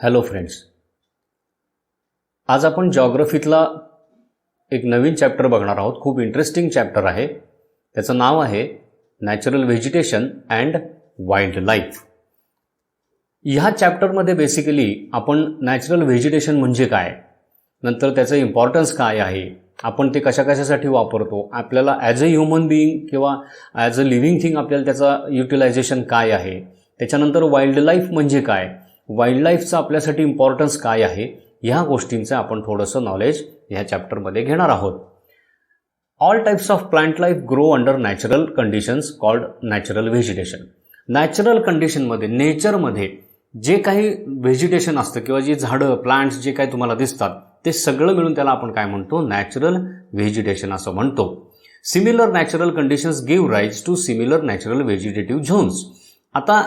Hello friends, आज आपण जॉग्रफीतला एक नवीन चॅप्टर बघणार आहोत. खूप इंटरेस्टिंग चॅप्टर आहे. त्याचं नाव आहे natural vegetation and wild life. ह्या चॅप्टरमध्ये बेसिकली आपण नॅचरल व्हेजिटेशन म्हणजे काय, नंतर त्याचं इम्पॉर्टन्स काय आहे, आपण ते कशाकशासाठी वापरतो, आपल्याला ॲज अ ह्युमन बिईंग किंवा ॲज अ लिव्हिंग थिंग आपल्याला त्याचा युटिलायझेशन काय आहे, त्याच्यानंतर वाईल्ड लाईफ म्हणजे काय, वाईल्ड लाईफचा आपल्यासाठी इम्पॉर्टन्स काय आहे, ह्या गोष्टींचं आपण थोडंसं नॉलेज ह्या चॅप्टरमध्ये घेणार आहोत. All types of plant life grow under natural conditions called natural vegetation. Natural कंडिशनमध्ये, नेचरमध्ये जे काही व्हेजिटेशन असतं किंवा जे झाडं, प्लांट्स जे काही तुम्हाला दिसतात ते सगळं मिळून त्याला आपण काय म्हणतो, नॅचरल व्हेजिटेशन असं म्हणतो. Similar natural conditions give rise to similar natural vegetative zones. आता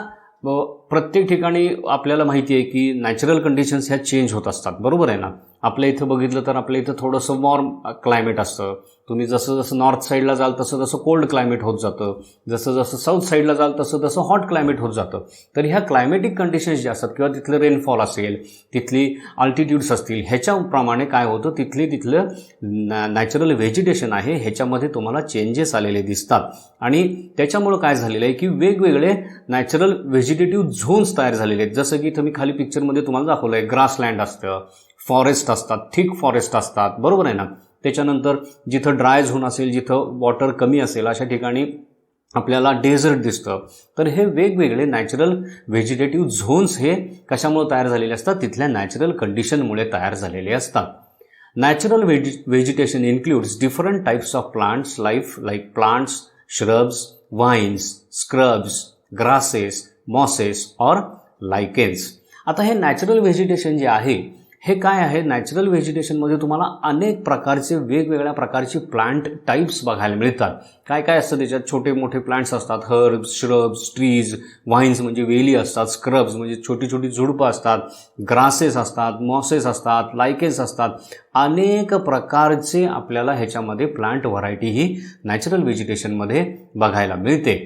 प्रत्येक ठिकाणी आपल्याला माहिती आहे की नॅचरल कंडिशन्स ह्या चेंज होत असतात, बरोबर आहे ना. आपल्या इथं बघितलं तर आपल्या इथं थोडंसं वॉर्म क्लायमेट असतं. तुम्ही जसं जसं नॉर्थ साईडला जाल तसं तसं कोल्ड क्लायमेट होत जातं, जसं जसं साऊथ साईडला जाल तसं तसं हॉट क्लायमेट होत जातं. तर ह्या क्लायमेटिक कंडिशन्स ज्या असतात किंवा तिथलं रेनफॉल असेल, तिथली अल्टिट्यूड्स असतील, ह्याच्याप्रमाणे काय होतं, तिथलं नॅचरल व्हेजिटेशन आहे ह्याच्यामध्ये तुम्हाला चेंजेस आलेले दिसतात. आणि त्याच्यामुळं काय झालेलं आहे की वेगवेगळे नॅचरल व्हेजिटेटिव्ह झोन्स तयार झालेले आहेत. जसं की तुम्ही खाली पिक्चरमध्ये तुम्हाला दाखवलं आहे, ग्रासलँड असतं, फॉरेस्ट असतात, थिक फॉरेस्ट असतात, बरोबर आहे ना. त्याच्यानंतर जिथं ड्राय झोन असेल, जिथं वॉटर कमी असेल, अशा ठिकाणी आपल्याला डेझर्ट दिसतं. तर हे वेगवेगळे नॅचरल व्हेजिटेटिव्ह झोन्स हे कशामुळे तयार झालेले असतात, तिथल्या नॅचरल कंडिशनमुळे तयार झालेले असतात. Natural vegetation includes different types of plants life like plants, shrubs, wines, scrubs, grasses, mosses और लायकेन्स. आता हे नॅचरल व्हेजिटेशन जे आहे हे काय आहे, नॅचरल व्हेजिटेशनमध्ये तुम्हाला अनेक प्रकारचे वेगवेगळ्या प्रकारचे प्लांट टाईप्स बघायला मिळतात. काय काय असतं त्याच्यात, छोटे मोठे प्लांट्स असतात, हर्ब्स, श्रब्स, ट्रीज, वाईन्स म्हणजे वेली असतात, स्क्रब्स म्हणजे छोटी छोटी झुडपं असतात, ग्रासेस असतात, मॉसेस असतात, लायकेन्स असतात. अनेक प्रकारचे आपल्याला ह्याच्यामध्ये प्लांट व्हरायटी ही नॅचरल व्हेजिटेशनमध्ये बघायला मिळते.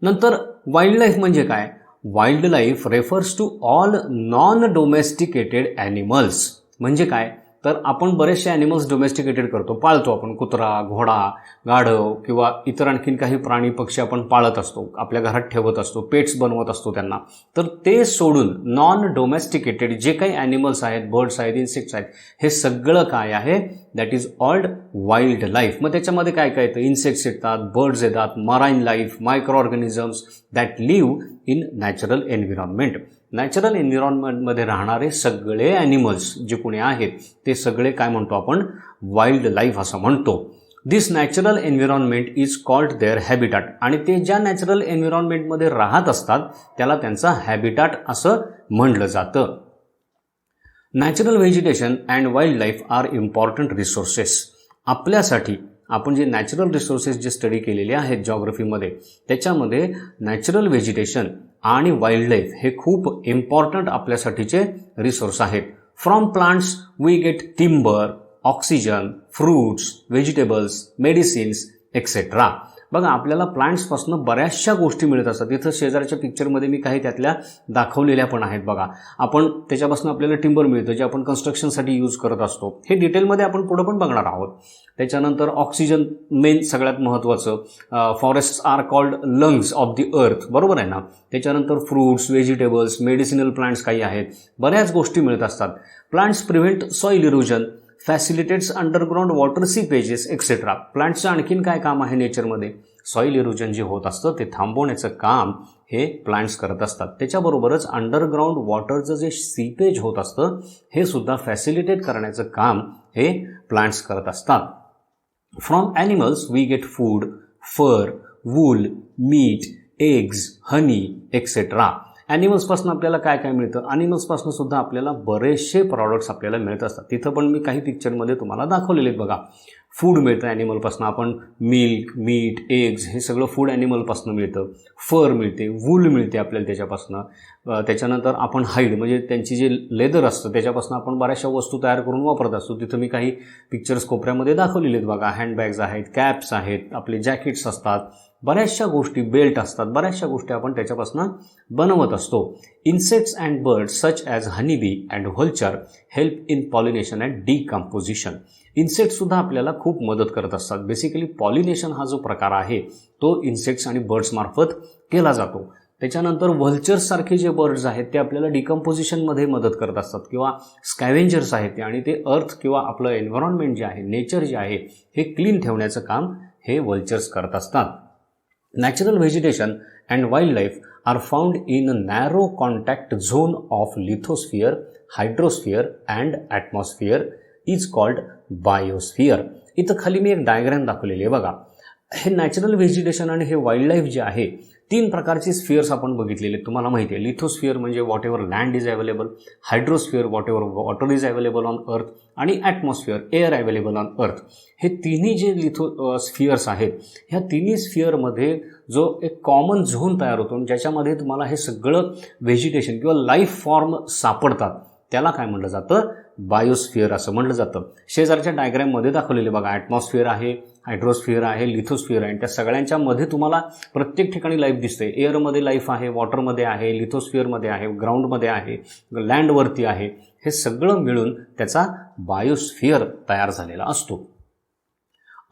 नंतर वाईल्ड लाईफ म्हणजे काय, wild life refers to all non domesticated animals. म्हणजे काय, तर आपण बरेचसे ॲनिमल्स डोमेस्टिकेटेड करतो, पाळतो आपण, कुत्रा, घोडा, गाढव किंवा इतर आणखीन काही प्राणी पक्षी आपण पाळत असतो, आपल्या घरात ठेवत असतो, पेट्स बनवत असतो त्यांना. तर ते सोडून नॉन डोमेस्टिकेटेड जे काही ॲनिमल्स आहेत, बर्ड्स आहेत, इन्सेक्ट्स आहेत, हे सगळं काय आहे, that is old wild life. मग त्याच्यामध्ये काय काय येतं, इन्सेक्ट्स येतात, बर्ड्स येतात, marine life, micro organisms that live in natural environment. Natural एन्व्हायरमेंटमध्ये राहणारे सगळे ॲनिमल्स जे कोणी आहेत ते सगळे काय म्हणतो आपण, वाईल्ड लाईफ असं म्हणतो. This natural environment is called their habitat. आणि ते ज्या नॅचरल एन्व्हायरमेंटमध्ये राहत असतात त्याला त्यांचा हॅबिटॅट असं म्हणलं जातं. Natural vegetation and wild life are important resources. आपल्यासाठी आपण जे नॅचरल रिसोर्सेस जे स्टडी केलेले आहेत जॉग्रफीमध्ये, त्याच्यामध्ये नॅचरल व्हेजिटेशन आणि वाईल्ड लाईफ हे खूप इम्पॉर्टंट आपल्यासाठीचे रिसोर्स आहेत. From plants we get timber, oxygen, fruits, vegetables, medicines etcetera. बघा, आपल्याला प्लांट्सपासून बऱ्याचशा गोष्टी मिळत असतात. इथं शेजारच्या पिक्चरमध्ये मी काही त्यातल्या दाखवलेल्या पण आहेत. बघा, आपण त्याच्यापासून आपल्याला टिंबर मिळतं जे आपण कन्स्ट्रक्शनसाठी यूज करत असतो. हे डिटेलमध्ये आपण पुढं पण बघणार आहोत. त्याच्यानंतर ऑक्सिजन मेन सगळ्यात महत्त्वाचं. Forests are called lungs of the earth, बरोबर आहे ना. त्याच्यानंतर फ्रूट्स, व्हेजिटेबल्स, मेडिसिनल प्लांट्स काही आहेत, बऱ्याच गोष्टी मिळत असतात. Plants prevent soil erosion, facilitates underground water seepages etcetera. प्लांट्सचं आणखीन काय काम आहे नेचरमध्ये, सॉइल इरोजन जे होत असतं ते थांबवण्याचं काम हे प्लांट्स करत असतात. त्याच्याबरोबरच अंडरग्राउंड वॉटरचं जे सीपेज होत असतं हे सुद्धा फॅसिलिटेट करण्याचं काम हे प्लांट्स करत असतात. From animals we get food, fur, wool, meat, eggs, honey etcetera. ॲनिमल्सपासून आपल्याला काय काय मिळतं, ॲनिमल्सपासून सुद्धा आपल्याला बरेचसे प्रॉडक्ट्स आपल्याला मिळत असतात. तिथं पण मी काही पिक्चरमध्ये तुम्हाला दाखवलेले आहेत. बघा, फूड मिळतं ॲनिमलपासून, आपण मिल्क, मीट, एग्ज हे सगळं फूड ॲनिमलपासून मिळतं. फर मिळते, वूल मिळते आपल्याला त्याच्यापासून. त्याच्यानंतर आपण हाईड म्हणजे त्यांची जे लेदर असतं त्याच्यापासून आपण बऱ्याचशा वस्तू तयार करून वापरत असतो. तिथं मी काही पिक्चर्स कोपऱ्यामध्ये दाखवलेले आहेत. बघा, हँडबॅग्स आहेत, कॅप्स आहेत, आपले जॅकेट्स असतात, बऱ्याचशा गोष्टी बेल्ट असतात, बऱ्याचशा गोष्टी आपण त्याच्यापासून बनवत असतो. Insects and birds such as honeybee and vulture help in pollination and decomposition. इन्सेक्ट्ससुद्धा आपल्याला खूप मदत करत असतात. बेसिकली पॉलिनेशन हा जो प्रकार आहे तो इन्सेक्ट्स आणि बर्ड्समार्फत केला जातो. त्याच्यानंतर व्हल्चर्ससारखे जे बर्ड्स आहेत ते आपल्याला डिकम्पोजिशनमध्ये मदत करत असतात किंवा स्कॅव्हेंजर्स आहेत ते, आणि ते अर्थ किंवा आपलं एन्व्हायरमेंट जे आहे, नेचर जे आहे हे क्लीन ठेवण्याचं काम हे व्हल्चर्स करत असतात. Natural vegetation and wild life are found in a narrow contact zone of lithosphere, hydrosphere and atmosphere is called biosphere. इथं खाली मी एक डायग्रॅम दाखवलेली आहे बघा. हे नॅचरल व्हेजिटेशन आणि हे वाईल्ड लाईफ जे आहे 3 प्रकारचे स्फिअर्स आपण बघितलेले तुम्हाला माहिती आहे. लिथोस्फिअर म्हणजे whatever land is available, hydrosphere whatever water is available on earth, आणि ॲटमॉस्फिअर एअर अवेलेबल ऑन अर्थ. हे तिन्ही जे स्फिअर्स आहेत ह्या तिन्ही स्फिअरमध्ये जो एक कॉमन झोन तयार होतो ज्याच्यामध्ये तुम्हाला हे सगळं व्हेजिटेशन किंवा लाईफ फॉर्म सापडतात त्याला काय म्हटलं जातं, बायोस्फिअर असं म्हटलं जातं. शेजारच्या डायग्रॅममध्ये दाखवलेले बघा, ॲटमॉस्फिअर आहे, हायड्रोस्फिअर आहे, लिथोस्फिअर आहे. त्या सगळ्यांच्या मध्ये तुम्हाला प्रत्येक ठिकाणी लाईफ दिसते. एअरमध्ये लाईफ आहे, वॉटरमध्ये आहे, लिथोस्फिअरमध्ये आहे, ग्राउंडमध्ये आहे, लँडवरती आहे. हे सगळं मिळून त्याचा बायोस्फिअर तयार झालेला असतो.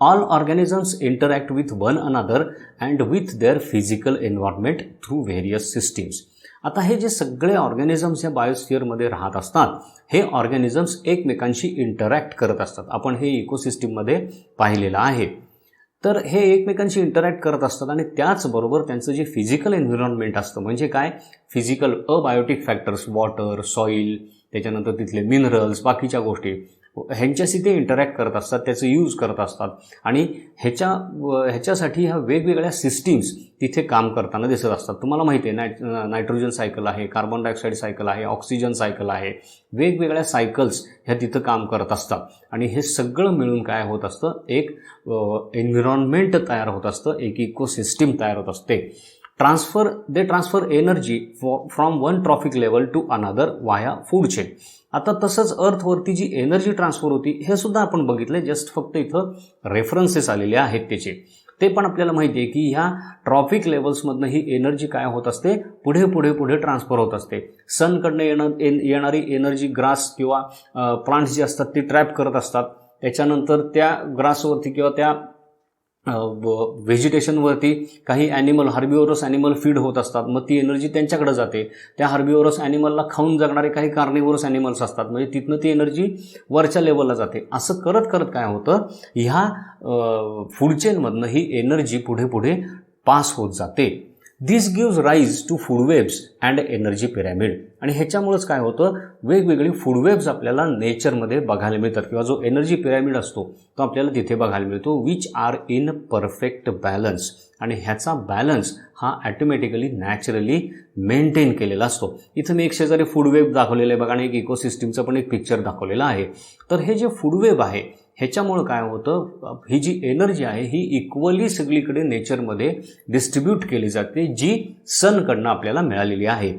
All organisms interact with one another and with their physical environment through various systems. आता हे जे सगळे ऑर्गॅनिझम्स या बायोस्फिअरमध्ये राहत असतात हे ऑर्गॅनिझम्स एकमेकांशी इंटरॅक्ट करत असतात. आपण हे इकोसिस्टीममध्ये पाहिलेलं आहे. तर हे एकमेकांशी इंटरॅक्ट करत असतात आणि त्याचबरोबर त्यांचं जे फिजिकल एन्व्हायरमेंट असतं म्हणजे काय, physical abiotic factors, water, soil, त्याच्यानंतर तिथले मिनरल्स, बाकीच्या गोष्टी ह्यांच्याशी ते इंटरॅक्ट करत असतात, त्याचं यूज करत असतात आणि ह्याच्यासाठी ह्या वेगवेगळ्या सिस्टीम्स तिथे काम करताना दिसत असतात. तुम्हाला माहिती आहे नायट्रोजन सायकल आहे, कार्बन डायऑक्साईड सायकल आहे, ऑक्सिजन सायकल आहे, वेगवेगळ्या सायकल्स ह्या तिथं काम करत असतात आणि हे सगळं मिळून काय होत असतं, एक एन्व्हायरमेंट तयार होत असतं, एक इकोसिस्टीम तयार होत असते. They transfer energy from one trophic level to another via food chain. आता तसंच अर्थवरती जी एनर्जी ट्रान्सफर होती हे सुद्धा आपण बघितलं, जस्ट फक्त इथं रेफरन्सेस आलेले आहेत त्याचे. ते पण आपल्याला माहिती आहे की ह्या ट्रॉफिक लेवल्समधनं ही एनर्जी काय होत असते, पुढे पुढे पुढे ट्रान्सफर होत असते. सनकडनं येणारी एनर्जी ग्रास किंवा प्लांट्स जे असतात ते ट्रॅप करत असतात. त्याच्यानंतर त्या ग्रासवरती किंवा त्या व्हेजिटेशनवरती काही ॲनिमल, हार्बिओरस ॲनिमल फीड होत असतात. मग ती एनर्जी त्यांच्याकडे जाते. त्या हार्बिओरस ॲनिमलला खाऊन जगणारे काही कार्निवोरस ॲनिमल्स असतात, म्हणजे तिथनं ती एनर्जी वरच्या लेवलला जाते. असं करत करत काय होतं, ह्या फूड चेनमधनं ही एनर्जी पुढे पुढे पास होत जाते. This gives rise to food webs and energy pyramid. आणि ह्याच्यामुळेच काय होतं, वेगवेगळी फूड वेब्स आपल्याला नेचरमध्ये बघायला मिळतात किंवा जो एनर्जी पिरॅमिड असतो तो आपल्याला तिथे बघायला मिळतो, which are in perfect balance. आणि ह्याचा बॅलन्स हा ॲटोमॅटिकली नॅचरली मेंटेन केलेला असतो. इथं मी एक शेजारी फूड वेब दाखवलेलं आहे बघा आणि एक इकोसिस्टीमचं पण एक पिक्चर दाखवलेलं आहे. तर हे जे फूड वेब आहे ह्याच्यामुळं काय होतं, ही जी एनर्जी आहे ही इक्वली सगळीकडे नेचरमध्ये डिस्ट्रीब्यूट केली जाते, जी सनकडनं आपल्याला मिळालेली आहे.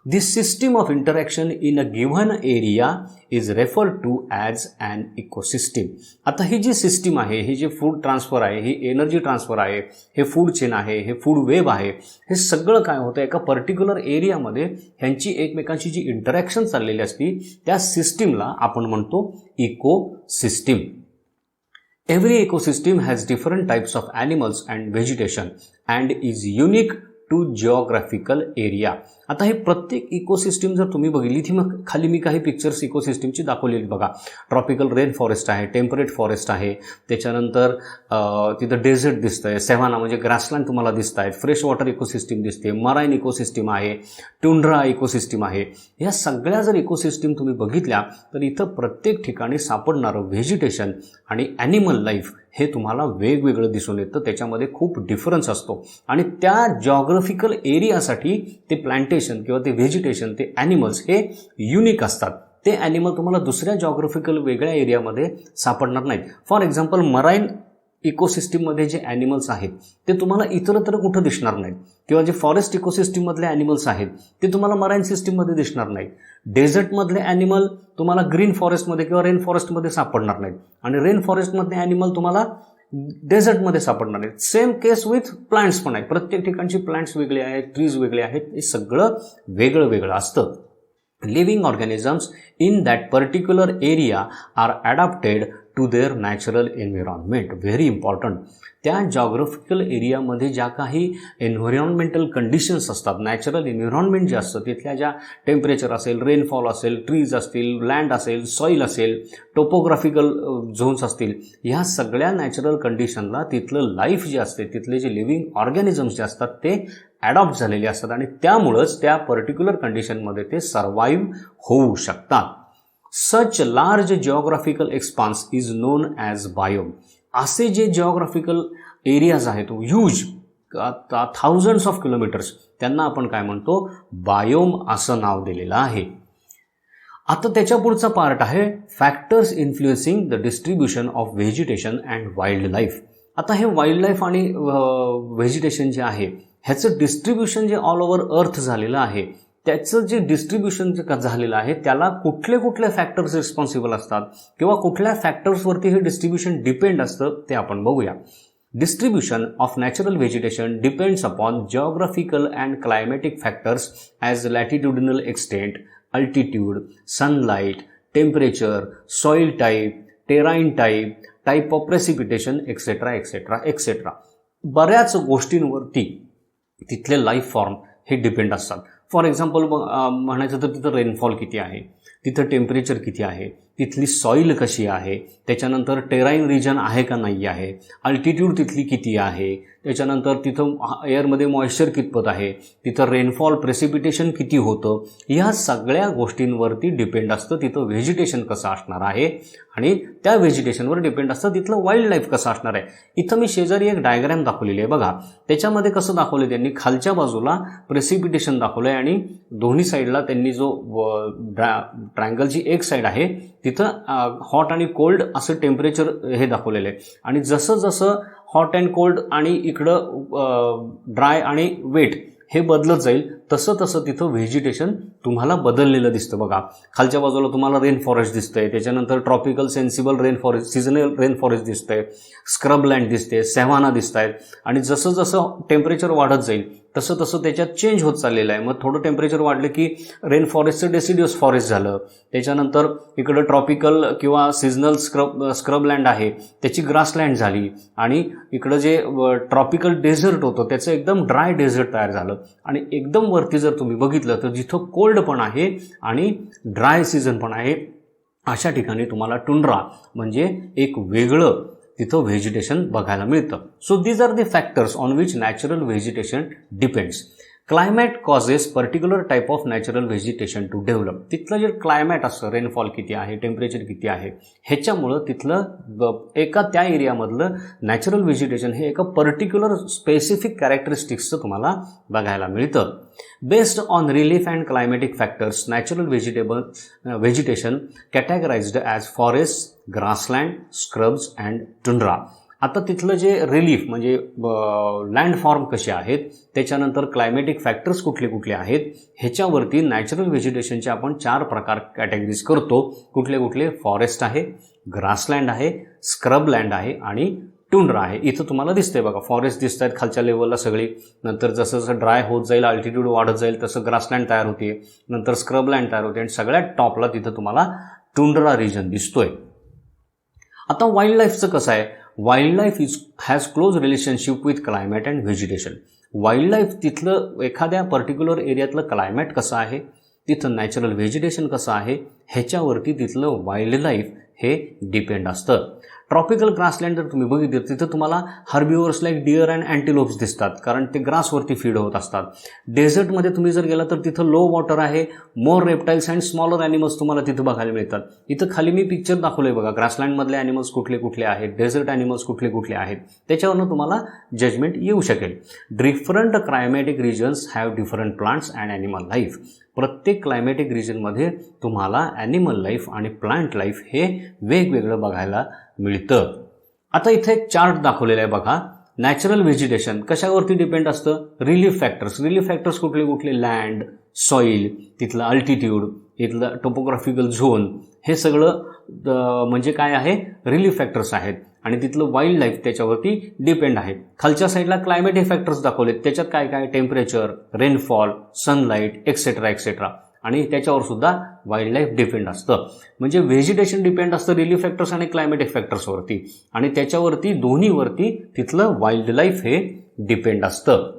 This system of interaction in a given area is referred to as an ecosystem. आता ही जी सिस्टीम आहे, ही जी फूड ट्रान्सफर आहे, ही एनर्जी ट्रान्सफर आहे, हे फूड चेन आहे, हे फूड वेब आहे, हे सगळं काय होतं, एका पर्टिक्युलर एरियामध्ये ह्यांची एकमेकांची जी इंटरॅक्शन चाललेली असती त्या सिस्टीमला आपण म्हणतो ecosystem. Every ecosystem has different types of animals and vegetation and is unique to geographical area. आता हे प्रत्येक इकोसिस्टीम जर तुम्ही बघितली ती मग खाली मी काही पिक्चर्स इकोसिस्टीमची दाखवलेली बघा. ट्रॉपिकल रेन फॉरेस्ट आहे, टेम्परेट फॉरेस्ट आहे, त्याच्यानंतर तिथं डेझर्ट दिसतंय, सेव्हाना म्हणजे ग्रासलँड तुम्हाला दिसत आहेत, फ्रेश वॉटर इकोसिस्टीम दिसते, मराईन इकोसिस्टीम आहे, टुंड्रा इकोसिस्टीम आहे. या सगळ्या जर इकोसिस्टीम तुम्ही बघितल्या तर इथं प्रत्येक ठिकाणी सापडणारं व्हेजिटेशन आणि ॲनिमल लाईफ हे तुम्हाला वेगवेगळं दिसून येतं. त्याच्यामध्ये खूप डिफरन्स असतो आणि त्या जॉग्राफिकल एरियासाठी ते प्लांटेशन किंवा ते व्हेजिटेशन, ते ॲनिमल्स हे युनिक असतात. ते ॲनिमल तुम्हाला दुसऱ्या जॉग्राफिकल वेगळ्या एरियामध्ये सापडणार नाहीत. फॉर एक्झाम्पल मराईन इकोसिस्टीममध्ये जे ॲनिमल्स आहेत ते तुम्हाला इतरत्र कुठं दिसणार नाहीत किंवा जे फॉरेस्ट इकोसिस्टीममधले ॲनिमल्स आहेत ते तुम्हाला मराईन सिस्टीममध्ये दिसणार नाहीत. डेझर्टमधले ॲनिमल तुम्हाला ग्रीन फॉरेस्टमध्ये किंवा रेन फॉरेस्टमध्ये सापडणार नाहीत आणि रेन फॉरेस्टमधले ॲनिमल तुम्हाला डेझर्टमध्ये सापडणार आहेत. सेम केस विथ प्लांट्स पण आहे. प्रत्येक ठिकाणची प्लांट्स वेगळे आहेत, ट्रीज वेगळे आहेत, हे सगळं वेगळं वेगळं असतं. Living organisms in that particular area are adapted to their natural environment. Very important. त्या जॉग्राफिकल एरियामध्ये ज्या काही एन्व्हायरमेंटल कंडिशन्स असतात, नॅचरल एन्व्हायरमेंट जे असतं, तिथल्या ज्या टेम्परेचर असेल, रेनफॉल असेल, ट्रीज असतील, लँड असेल, सॉईल असेल, टोपोग्राफिकल झोन्स असतील, ह्या सगळ्या नॅचरल कंडिशनला तिथलं लाईफ जे असते, तिथले जे लिव्हिंग ऑर्गॅनिझम्स जे असतात ते ॲडॉप्ट झालेले असतात आणि त्यामुळंच त्या पर्टिक्युलर कंडिशनमध्ये ते सर्वाईव्ह होऊ शकतात. सच large geographical एक्सपान्स is non as biome. असे जे जिओग्राफिकल एरियाज आहेत, ह्यूज थाउजंड्स ऑफ किलोमीटर्स, त्यांना आपण काय म्हणतो, बायोम असं नाव दिलेलं आहे. आता त्याच्या पुढचा पार्ट आहे factors influencing the distribution of vegetation and wild life. आता हे वाईल्ड लाईफ आणि व्हेजिटेशन जे आहे ह्याचं डिस्ट्रीब्युशन जे ऑल ओव्हर अर्थ झालेलं आहे, त्याचं जे डिस्ट्रीब्युशन जे झालेलं आहे त्याला कुठले कुठले फॅक्टर्स रिस्पॉन्सिबल असतात किंवा कुठल्या फॅक्टर्सवरती हे डिस्ट्रीब्युशन डिपेंड असतं ते आपण बघूया. Distribution of natural vegetation depends upon geographical and climatic factors as latitudinal extent, altitude, sunlight, temperature, soil type, terrain type, type of precipitation, etc. etc. etc. बऱ्याच गोष्टींवरती तिथले लाईफ फॉर्म हे डिपेंड असतात. For example म्हणायचं तर तिथं rainfall किती आहे, तिथं टेम्परेचर किती आहे, तिथली सॉईल कशी आहे, त्याच्यानंतर टेराईन रिजन आहे का नाही आहे, अल्टिट्यूड तिथली किती आहे, त्याच्यानंतर तिथं एअरमध्ये मॉइश्चर कितपत आहे, तिथं रेनफॉल प्रेसिपिटेशन किती होतं, ह्या सगळ्या गोष्टींवरती डिपेंड असतं तिथं व्हेजिटेशन कसं असणार आहे आणि त्या व्हेजिटेशनवर डिपेंड असतं तिथलं वाईल्ड लाईफ कसं असणार आहे. इथं मी शेजारी एक डायग्राम दाखवलेली आहे बघा. त्याच्यामध्ये कसं दाखवलं त्यांनी, खालच्या बाजूला प्रेसिपिटेशन दाखवलं आहे आणि दोन्ही साईडला त्यांनी जो ट्रायंगलची एक साईड आहे तिथं हॉट आणि कोल्ड असं टेम्परेचर हे दाखवलेलं आहे आणि जसं जसं हॉट अँड कोल्ड आणि इकडं ड्राय आणि वेट हे बदलत जाईल तसं तसं तिथं व्हेजिटेशन तुम्हाला बदललेलं दिसतं बघा. खालच्या बाजूला तुम्हाला रेन फॉरेस्ट दिसतंय, त्याच्यानंतर tropical sensible rain forest, seasonal rain forest दिसतंय, स्क्रब लँड दिसते, सॅव्हाना दिसत आहेत आणि जसं जसं टेम्परेचर वाढत जाईल तसं तसं त्याच्यात चेंज होत चाललेलं आहे. मग थोडं टेम्परेचर वाढलं की रेन फॉरेस्टचं डेसिड्युअस फॉरेस्ट झालं, त्याच्यानंतर इकडं ट्रॉपिकल किंवा सिजनल स्क्रब लँड आहे त्याची ग्रासलँड झाली आणि इकडं जे ट्रॉपिकल डेझर्ट होतं त्याचं एकदम ड्राय डेझर्ट तयार झालं आणि एकदम वरती जर तुम्ही बघितलं तर जिथं कोल्ड पण आहे आणि ड्राय सीझन पण आहे अशा ठिकाणी तुम्हाला टुंड्रा म्हणजे एक वेगळं तिथं व्हेजिटेशन बघायला मिळतं. So these are the factors on which natural vegetation depends. Climate causes particular type of natural vegetation to develop. तिथलं जे क्लायमॅट असतं, रेनफॉल किती आहे, टेम्परेचर किती आहे, ह्याच्यामुळं तिथलं एका त्या एरियामधलं नॅचरल व्हेजिटेशन हे एका पर्टिक्युलर स्पेसिफिक कॅरेक्टरिस्टिक्सचं तुम्हाला बघायला मिळतं. Based on relief and climatic factors natural vegetation categorized as forest, grassland, scrubs and tundra. आता तिथलं जे रिलीफ म्हणजे लँड फॉर्म कसे आहेत, त्याच्यानंतर क्लायमॅटिक फॅक्टर्स कुठले कुठले आहेत, ह्याच्यावरती नॅचरल व्हेजिटेशनचे आपण 4 प्रकार कॅटेगरीज करतो. कुठले कुठले? फॉरेस्ट आहे, ग्रासलँड आहे, स्क्रब लँड आहे आणि टुंड्रा आहे. इथं तुम्हाला दिसतंय बघा, फॉरेस्ट दिसत आहेत खालच्या लेवलला सगळी, नंतर जसं जसं ड्राय होत जाईल, अल्टिट्यूड वाढत जाईल तसं ग्रासलँड तयार होते, नंतर स्क्रब लँड तयार होते आणि सगळ्यात टॉपला तिथं तुम्हाला टुंड्रा रिजन दिसतोय. आता वाईल्ड लाईफचं कसं आहे? Wild life has close relationship with climate and vegetation. Wild life तिथलं एखाद्या पर्टिक्युलर एरियातलं क्लायमॅट कसं आहे, तिथं नॅचरल व्हेजिटेशन कसं आहे, ह्याच्यावरती तिथलं वाईल्ड लाईफ हे डिपेंड असतं. ट्रॉपिकल ग्रासलँड जर तुम्ही बघितलं तिथं तुम्हाला हर्बिव्हर्स लाईक डिअर अँड अँटिलोप्स दिसतात कारण ते ग्रासवरती फीड होत असतात. डेझर्टमध्ये तुम्ही जर गेला तर तिथं लो वॉटर आहे, मोर रेप्टाईल्स अँड स्मॉलर ॲनिमल्स तुम्हाला तिथं बघायला मिळतात. इथं खाली मी पिक्चर दाखवलंय बघा, ग्रासलँडमधले ॲनिमल्स कुठले कुठले आहेत, डेझर्ट ॲनिमल्स कुठले कुठले आहेत, त्याच्यावरनं तुम्हाला जजमेंट येऊ शकेल. Different climatic regions have different plants and animal life. प्रत्येक क्लायमॅटिक रिजनमध्ये तुम्हाला ॲनिमल लाईफ आणि प्लांट लाईफ हे वेगवेगळं बघायला मिळतं. आता इथे एक चार्ट दाखवलेला आहे बघा. नॅचरल व्हेजिटेशन कशावरती डिपेंड असतं? Relief factors. रिलीफ फॅक्टर्स कुठले कुठले? लँड, सॉईल, तिथलं अल्टिट्यूड, इथलं टोपोग्राफिकल झोन, हे सगळं म्हणजे काय आहे? रिलीफ फॅक्टर्स आहेत. आणि तिथलं वाईल्ड लाईफ त्याच्यावरती डिपेंड आहे. खालच्या साईडला क्लायमेटिक फॅक्टर्स दाखवलेत, त्याच्यात काय काय temperature, rainfall, sunlight etcetera etcetera, आणि त्याच्यावर सुद्धा वाईल्ड लाईफ डिपेंड असतं. म्हणजे व्हेजिटेशन डिपेंड असतं रिलीफ फॅक्टर्स आणि क्लायमेटिक फॅक्टर्सवरती, आणि त्याच्यावरती दोन्हीवरती तिथलं वाईल्ड लाईफ हे डिपेंड असतं.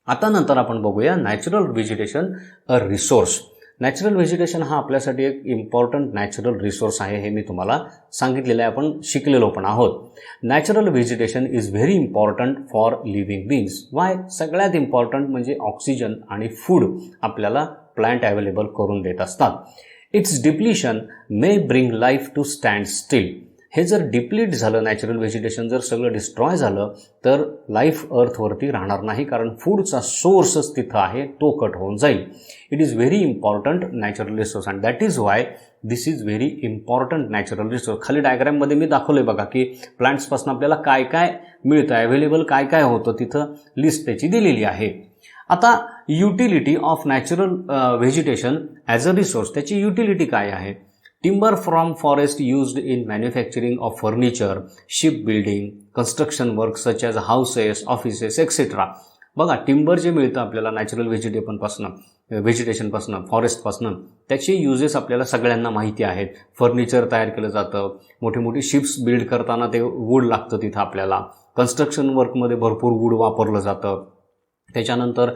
आता नंतर आपण बघूया natural vegetation a resource. Natural vegetation हा आपल्यासाठी एक इम्पॉर्टंट नॅचरल रिसोर्स आहे, हे मी तुम्हाला सांगितलेलं आहे, आपण शिकलेलो पण आहोत. Natural vegetation is very important for living beings. Why? सगळ्यात इम्पॉर्टंट म्हणजे ऑक्सिजन आणि फूड आपल्याला प्लांट अवेलेबल करून देत असतात. Its depletion may bring life to stand still. हे जर डिप्लीट झालं, नॅचरल व्हेजिटेशन जर सगळं डिस्ट्रॉय झालं, तर लाईफ अर्थवरती राहणार नाही, कारण फूडचा सोर्सच तिथं आहे, तो कट होऊन जाईल. It is very important natural resource and that is why this is very important natural resource. खाली डायग्राममध्ये मी दाखवले बघा की प्लांट्सपासून आपल्याला काय काय मिळतं, अवेलेबल काय काय होतं, तिथं लिस्ट त्याची दिलेली आहे. आता utility of natural vegetation as a resource, त्याची युटिलिटी काय आहे? Timber from forest used in manufacturing of furniture, ship building, construction work such as houses, offices etcetera. बघा, टिम्बर जे मिळतं आपल्याला नॅचरल व्हेजिटेशनपासून, फॉरेस्टपासून, त्याचे युजेस आपल्याला सगळ्यांना माहिती आहेत. फर्निचर तयार केलं जातं, मोठी मोठी शिप्स बिल्ड करताना ते वूड लागतं तिथं आपल्याला. कन्स्ट्रक्शन वर्कमध्ये भरपूर वूड वापरलं जातं. त्याच्यानंतर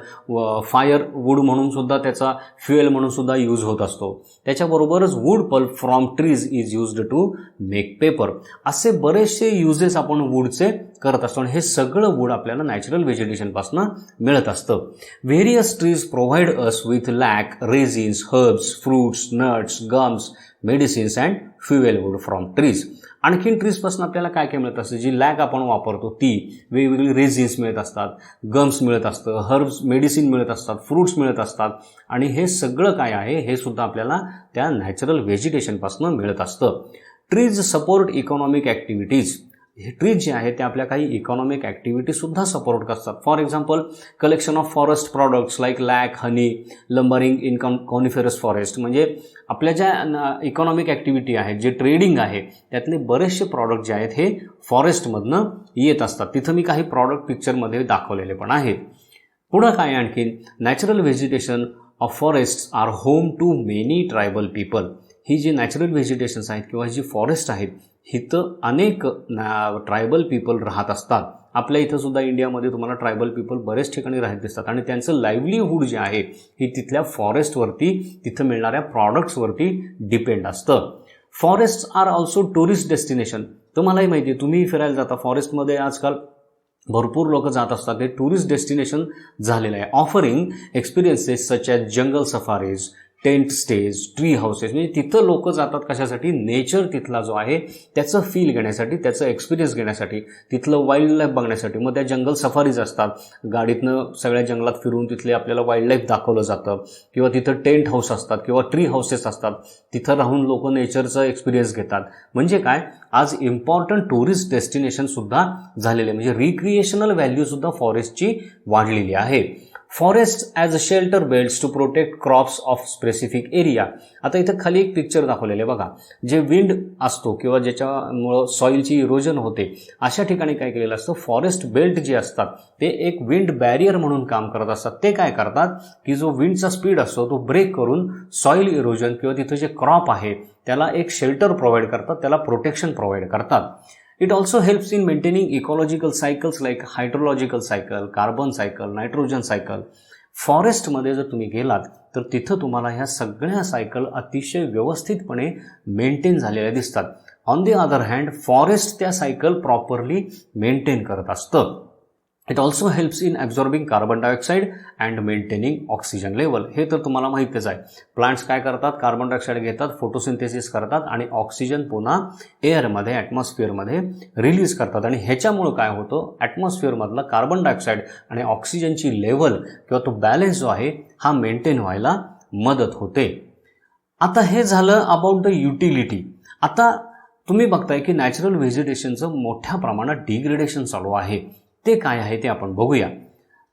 फायर वूड म्हणून सुद्धा त्याचा फ्युएल म्हणून सुद्धा यूज होत असतो. त्याच्याबरोबरच wood pulp from trees is used to make paper. असे बरेचसे युजेस आपण वूडचे करत असतो, आणि हे सगळं वूड आपल्याला नॅचरल व्हेजिटेशनपासून मिळत असतं. Various trees provide us with lac, resins, herbs, fruits, nuts, gums, medicines and fuel wood from trees. आणखीन ट्रीजपासून आपल्याला काय काय मिळत असतं? जी लॅक आपण वापरतो ती, वेगवेगळी रेझिन्स मिळत असतात, गम्स मिळत असतं, हर्ब्स मेडिसिन मिळत असतात, फ्रूट्स मिळत असतात, आणि हे सगळं काय आहे हे सुद्धा आपल्याला त्या नॅचरल व्हेजिटेशनपासून मिळत असतं. Trees support economic activities. हे ट्रीज जे आहे ते आपल्या काही इकॉनॉमिक ॲक्टिव्हिटीसुद्धा सपोर्ट करतात. For example, collection of forest products like lac, honey, lumbering in coniferous forest. म्हणजे आपल्या ज्या इकॉनॉमिक ॲक्टिव्हिटी आहेत, जे ट्रेडिंग आहे, त्यातले बरेचसे प्रॉडक्ट जे आहेत हे फॉरेस्टमधनं येत असतात. तिथं मी काही प्रॉडक्ट पिक्चरमध्ये दाखवलेले पण आहेत. पुढं काय आणखीन, natural vegetation of forests are home to many tribal people. ही जी नॅचरल व्हेजिटेशन्स आहेत किंवा जी फॉरेस्ट आहेत, इथं अनेक ट्रायबल पीपल राहत असतात. आपल्या इथं सुद्धा इंडियामध्ये तुम्हाला ट्रायबल पीपल बरेच ठिकाणी राहत दिसतात, आणि त्यांचं लाईव्हलीहूड जे आहे हे तिथल्या फॉरेस्टवरती, तिथं मिळणाऱ्या प्रॉडक्ट्सवरती डिपेंड असतं. Forests are also tourist destination. तुम्हालाही माहिती आहे, तुम्ही फिरायला जाता फॉरेस्टमध्ये, आजकाल भरपूर लोक जात असतात. हे टुरिस्ट डेस्टिनेशन झालेलं आहे. Offering experiences such as jungle safaris, tent stays, tree houses. म्हणजे तिथं लोक जातात कशासाठी? नेचर तिथला जो आहे त्याचं फील घेण्यासाठी, त्याचं एक्सपिरियन्स घेण्यासाठी, तिथलं वाईल्ड लाईफ बघण्यासाठी. मग त्या जंगल सफारीज असतात, गाडीतनं सगळ्या जंगलात फिरून तिथले आपल्याला वाईल्ड लाईफ दाखवलं जातं, किंवा तिथं टेंट हाऊस असतात किंवा ट्री हाऊसेस असतात, तिथं राहून लोक नेचरचा एक्सपिरियन्स घेतात. म्हणजे काय, आज इम्पॉर्टंट टुरिस्ट डेस्टिनेशनसुद्धा झालेले, म्हणजे रिक्रिएशनल व्हॅल्यूसुद्धा फॉरेस्टची वाढलेली आहे. Forest as a shelter belts to protect crops of specific area. आता इथं खाली एक पिक्चर दाखवलेले बघा, जे विंड असतो किंवा ज्याच्यामुळं सॉईलची इरोजन होते, अशा ठिकाणी काय केलेलं असतं, फॉरेस्ट बेल्ट जे असतात ते एक विंड बॅरियर म्हणून काम करत असतात. ते काय करतात की जो विंडचा स्पीड असतो तो ब्रेक करून सॉईल इरोजन किंवा तिथं जे क्रॉप आहे त्याला एक शेल्टर प्रोव्हाइड करतात, त्याला प्रोटेक्शन प्रोव्हाइड करतात. It also helps in maintaining ecological cycles like hydrological cycle, carbon cycle, nitrogen cycle. फॉरेस्टमध्ये जर तुम्ही गेलात तर तिथं तुम्हाला ह्या सगळ्या सायकल अतिशय व्यवस्थितपणे मेंटेन झालेल्या दिसतात. On the other hand, forest त्या सायकल प्रॉपरली मेंटेन करत असतं. It also helps in absorbing carbon dioxide and maintaining oxygen level. हे तर तुम्हाला माहितीच आहे. प्लांट्स काय करतात, कार्बन डायऑक्साईड घेतात, फोटोसिंथेसिस करतात, आणि ऑक्सिजन पुन्हा एअरमध्ये, ॲटमॉस्फिअरमध्ये रिलीज करतात. आणि ह्याच्यामुळं काय होतं, ॲटमॉस्फिअरमधला कार्बन डायऑक्साईड आणि ऑक्सिजनची लेवल किंवा तो बॅलन्स जो आहे हा मेंटेन व्हायला मदत होते. आता हे झालं अबाउट द युटिलिटी. आता तुम्ही बघताय की नॅचरल व्हेजिटेशनचं मोठ्या प्रमाणात डिग्रेडेशन चालू आहे. ते काय आहे ते आपण बघूया.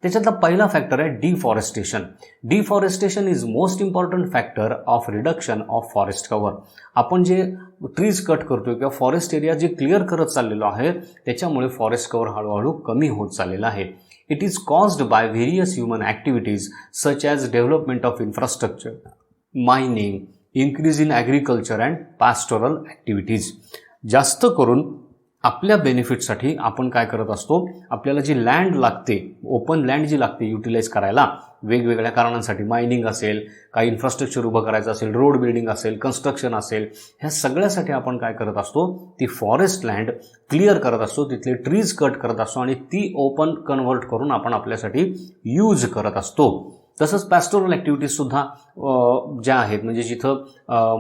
त्याच्यातला पहिला फॅक्टर आहे deforestation. Deforestation is most important factor of reduction of forest cover. आपण जे ट्रीज कट करतोय किंवा फॉरेस्ट एरिया जे क्लिअर करत चाललेलो आहे त्याच्यामुळे फॉरेस्ट कव्हर हळूहळू कमी होत चाललेलं आहे. It is caused by various human activities such as development of infrastructure, mining, increase in agriculture and pastoral activities. जास्त करून आपल्या बेनिफिटसाठी आपण काय करत असतो, आपल्याला जी लँड लागते, ओपन लँड जी लागते युटिलाइज करायला वेगवेगळ्या कारणांसाठी, मायनिंग असेल, काही इन्फ्रास्ट्रक्चर उभं करायचं असेल, रोड बिल्डिंग असेल, कन्स्ट्रक्शन असेल, ह्या सगळ्यासाठी आपण काय करत असतो, ती फॉरेस्ट लँड क्लिअर करत असतो, तिथले ट्रीज कट करत असतो आणि ती ओपन कन्व्हर्ट करून आपण आपल्यासाठी यूज करत असतो. तसंच पॅस्टोरल ॲक्टिव्हिटीजसुद्धा ज्या आहेत, म्हणजे जिथं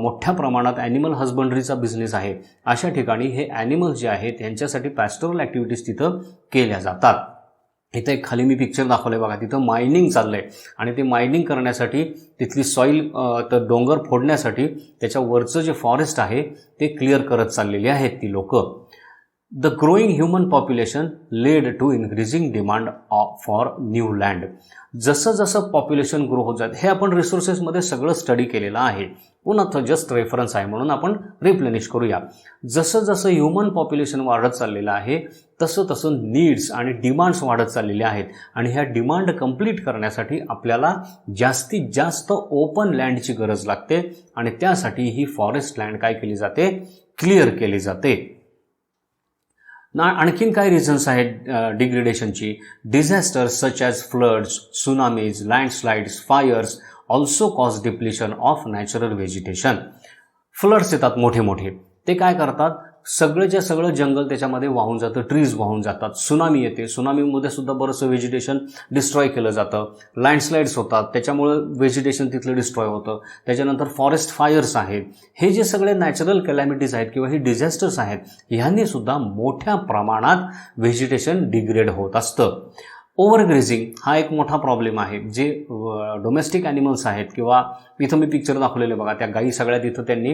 मोठ्या प्रमाणात ॲनिमल हजबंडरीचा बिझनेस आहे अशा ठिकाणी हे ॲनिमल्स जे आहेत त्यांच्यासाठी पॅस्टोरल ॲक्टिव्हिटीज तिथं केल्या जातात. इथं एक खाली मी पिक्चर दाखवलं आहे बघा, तिथं मायनिंग चाललं आहे आणि ते मायनिंग करण्यासाठी तिथली सॉईल, तर डोंगर फोडण्यासाठी त्याच्यावरचं जे फॉरेस्ट आहे ते क्लिअर करत चाललेली आहेत ती लोकं. The growing human population led to increasing demand for new land. जसं जसं पॉप्युलेशन ग्रो होत जात, हे आपण रिसोर्सेसमध्ये सगळं स्टडी केलेलं आहे, पुन्हा जस्ट रेफरन्स आहे म्हणून आपण रिप्लेनिश करूया. जसं जसं ह्युमन पॉप्युलेशन वाढत चाललेलं आहे तसं तसं नीड्स आणि डिमांड्स वाढत चाललेले आहेत आणि ह्या डिमांड कंप्लीट करण्यासाठी आपल्याला जास्तीत जास्त ओपन लँडची गरज लागते आणि त्यासाठी ही फॉरेस्ट लँड काय केली जाते, क्लिअर केली जाते. आणखीन काय रिझन्स आहेत डिग्रेडेशनची. Disasters such as floods, tsunamis, landslides, fires also cause depletion of natural vegetation. Floods येतात मोठे मोठे, ते काय करतात, सगळंच्या सगळं जंगल त्याच्यामध्ये वाहून जातं, ट्रीज वाहून जातात. सुनामी येते, सुनामीमध्ये सुद्धा बरंचसं व्हेजिटेशन डिस्ट्रॉय केलं जातं. लँडस्लाइड्स होतात, त्याच्यामुळं व्हेजिटेशन तिथलं डिस्ट्रॉय होतं. त्याच्यानंतर फॉरेस्ट फायर्स आहेत. हे जे सगळे नॅचरल कॅलॅमिटीज आहेत किंवा हे डिझास्टर्स आहेत, ह्यांनी सुद्धा मोठ्या प्रमाणात व्हेजिटेशन डिग्रेड होत असतं. ओव्हरग्रेझिंग हा एक मोठा प्रॉब्लेम आहे. जे डोमेस्टिक ॲनिमल्स आहेत किंवा इथं मी पिक्चर दाखवलेले बघा, त्या गायी सगळ्या तिथं त्यांनी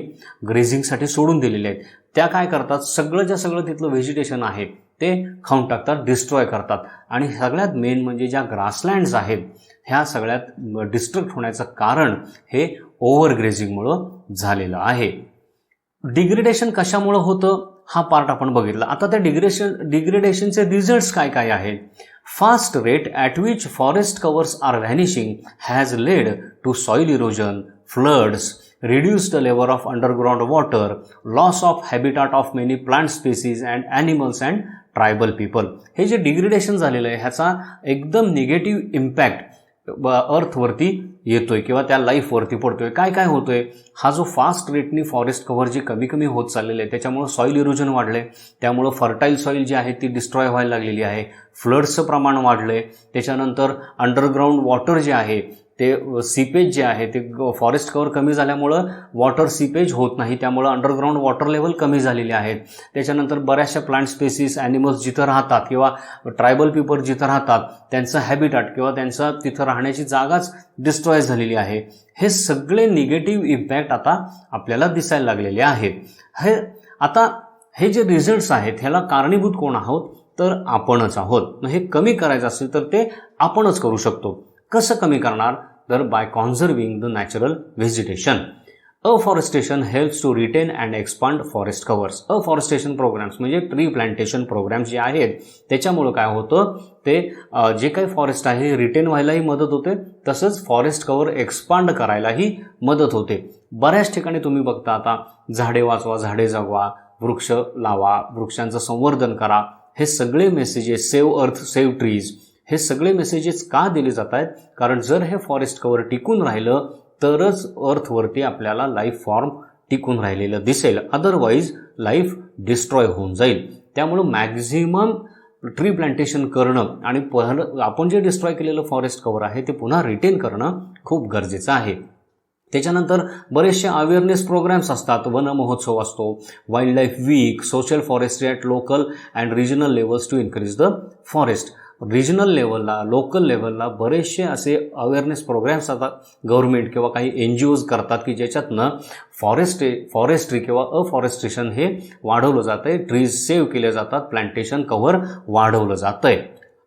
ग्रेझिंगसाठी सोडून दिलेले आहेत. त्या काय करतात, सगळं तिथलं व्हेजिटेशन आहे ते खाऊन टाकतात, डिस्ट्रॉय करतात. आणि सगळ्यात मेन म्हणजे ज्या ग्रासलँड्स आहेत ह्या सगळ्यात डिस्ट्रक्ट होण्याचं कारण हे ओव्हरग्रेझिंगमुळं झालेलं आहे. डिग्रेडेशन कशामुळं होतं हा पार्ट आपण बघितला. आता त्या डिग्रेडेशनचे रिझल्ट्स काय काय आहेत. Fast rate at which forest covers are vanishing has led to soil erosion, floods, reduced level of underground water, loss of habitat of many plant species and animals and tribal people. हे जे degradation झालेलं आहे ह्याचा एकदम negative impact अर्थवरती येतोय किंवा त्या लाईफवरती पडतोय. काय काय होतोय, हा जो फास्ट रेटनी फॉरेस्ट कव्हर जी कमी कमी होत चाललेलं आहे त्याच्यामुळं सॉईल इरोजन वाढलंय, त्यामुळं फर्टाईल सॉईल जी आहे ती डिस्ट्रॉय व्हायला लागलेली आहे. फ्लड्सचं प्रमाण वाढलंय. त्याच्यानंतर अंडरग्राऊंड वॉटर जे आहे ते सीपेज जे आहे ते फॉरेस्ट कव्हर कमी झाल्यामुळं वॉटर सीपेज होत नाही, त्यामुळं अंडरग्राऊंड वॉटर लेवल कमी झालेली आहेत. त्याच्यानंतर बऱ्याचशा प्लांट स्पेसीस, ॲनिमल्स जिथं राहतात किंवा ट्रायबल पीपल जिथं राहतात त्यांचं हॅबिटॅट किंवा त्यांचा तिथं राहण्याची जागाच डिस्ट्रॉय झालेली आहे. हे सगळे निगेटिव्ह इम्पॅक्ट आता आपल्याला दिसायला लागलेले आहेत. हे जे रिझल्ट्स आहेत ह्याला कारणीभूत कोण आहोत, तर आपणच आहोत. हे कमी करायचं असेल तर ते आपणच करू शकतो. कसं कमी करणार, तर by conserving the natural vegetation. Afforestation helps to retain and expand forest covers. Afforestation programs म्हणजे ट्री प्लांटेशन प्रोग्राम्स जे आहेत त्याच्यामुळं काय होतं, ते जे काही फॉरेस्ट आहे रिटेन व्हायलाही मदत होते, तसंच फॉरेस्ट कव्हर एक्सपांड करायलाही मदत होते. बऱ्याच ठिकाणी तुम्ही बघता आता झाडे वाचवा, झाडे जगवा, वृक्ष लावा, वृक्षांचं संवर्धन करा, हे सगळे मेसेजेस, सेव्ह अर्थ सेव्ह ट्रीज, हे सगळे मेसेजेस का दिले जात आहेत, कारण जर हे फॉरेस्ट कव्हर टिकून राहिलं तरच अर्थवरती आपल्याला लाईफ फॉर्म टिकून राहिलेलं दिसेल, अदरवाईज लाईफ डिस्ट्रॉय होऊन जाईल. त्यामुळं मॅक्झिमम ट्री प्लांटेशन करणं आणि आपण जे डिस्ट्रॉय केलेलं फॉरेस्ट कव्हर आहे ते पुन्हा रिटेन करणं खूप गरजेचं आहे. त्याच्यानंतर बरेचसे अवेअरनेस प्रोग्राम्स असतात, वन महोत्सव असतो, wild life week, social forestry at local and regional levels to increase the forest. Regional लेवलला, लोकल लेवलला बरेचसे असे अवेअरनेस प्रोग्राम्स आता गव्हर्नमेंट किंवा काही NGOज करतात की ज्याच्यातनं फॉरेस्ट्री किंवा अफॉरेस्ट्रेशन हे वाढवलं जातं आहे, ट्रीज सेव्ह केले जातात, प्लांटेशन कव्हर वाढवलं जातं आहे.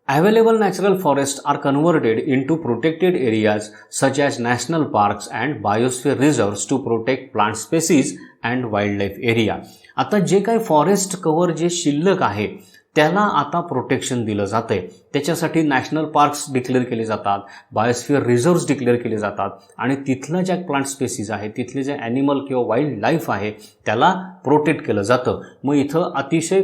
Available natural forests are converted into protected areas such as national parks and biosphere reserves to protect plant species and wildlife area. आता जे काही फॉरेस्ट कव्हर जे शिल्लक आहे त्याला आता प्रोटेक्शन दिलं जातंय. त्याच्यासाठी नॅशनल पार्क्स डिक्लेअर केले जातात, बायोस्फिअर रिझर्व्स डिक्लेअर केले जातात आणि तिथलं ज्या प्लांट स्पेसीज आहे, तिथले जे ॲनिमल किंवा वाईल्ड लाईफ आहे त्याला प्रोटेक्ट केलं जातं. मग इथं अतिशय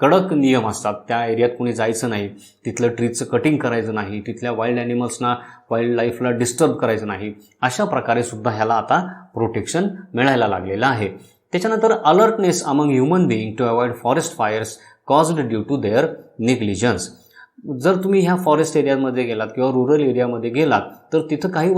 कडक नियम असतात. त्या एरियात कोणी जायचं नाही, तिथलं ट्रीचं कटिंग करायचं नाही, तिथल्या वाईल्ड ॲनिमल्सना वाईल्ड लाईफला डिस्टर्ब करायचं नाही. अशा प्रकारे सुद्धा ह्याला आता प्रोटेक्शन मिळायला लागलेलं आहे. त्याच्यानंतर alertness among human being to avoid forest fires caused due to their negligence. जर तुम्ही ह्या फॉरेस्ट एरियामध्ये गेलात किंवा रुरल एरियामध्ये गेलात तर तिथं काही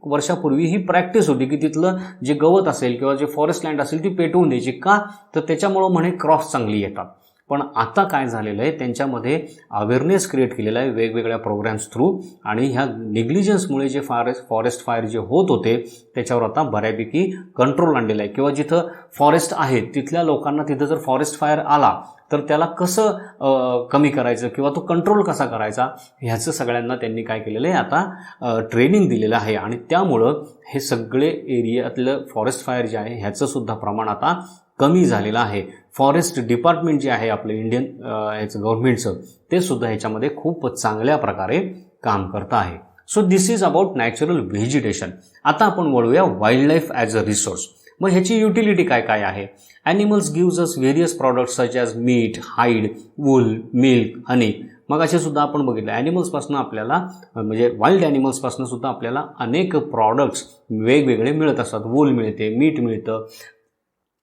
वर्षापूर्वी ही प्रॅक्टिस होती की तिथलं जे गवत असेल किंवा जे फॉरेस्ट लँड असेल ती पेटवून द्यायची. का तर त्याच्यामुळं म्हणे क्रॉप्स चांगली येतात. पण आता काय झालेलं आहे, त्यांच्यामध्ये अवेअरनेस क्रिएट केलेला आहे वेगवेगळ्या प्रोग्राम्स थ्रू आणि ह्या निग्लिजन्समुळे जे फॉरेस्ट फायर जे होत होते त्याच्यावर आता बऱ्यापैकी कंट्रोल आणलेला आहे. किंवा जिथं फॉरेस्ट आहे तिथल्या लोकांना तिथं जर फॉरेस्ट फायर आला तर त्याला कसं कमी करायचं किंवा तो कंट्रोल कसा करायचा ह्याचं सगळ्यांना त्यांनी काय केलेलं आहे आता ट्रेनिंग दिलेलं आहे. आणि त्यामुळं हे सगळे एरियातलं फॉरेस्ट फायर जे आहे ह्याचं सुद्धा प्रमाण आता कमी झालेलं आहे. फॉरेस्ट डिपार्टमेंट जे आहे आपलं इंडियन ह्याचं गव्हर्नमेंटचं ते सुद्धा ह्याच्यामध्ये खूप चांगल्या प्रकारे काम करतं आहे. So this is about natural vegetation. आता आपण वळूया wild life as a resource. मग ह्याची युटिलिटी काय काय आहे. Animals gives us various products such as meat, hide, wool, milk, honey. मग असे सुद्धा आपण बघितलं ॲनिमल्सपासून आपल्याला म्हणजे वाईल्ड ॲनिमल्सपासून सुद्धा आपल्याला अनेक प्रॉडक्ट्स वेगवेगळे मिळत असतात. वूल मिळते, मीट मिळतं,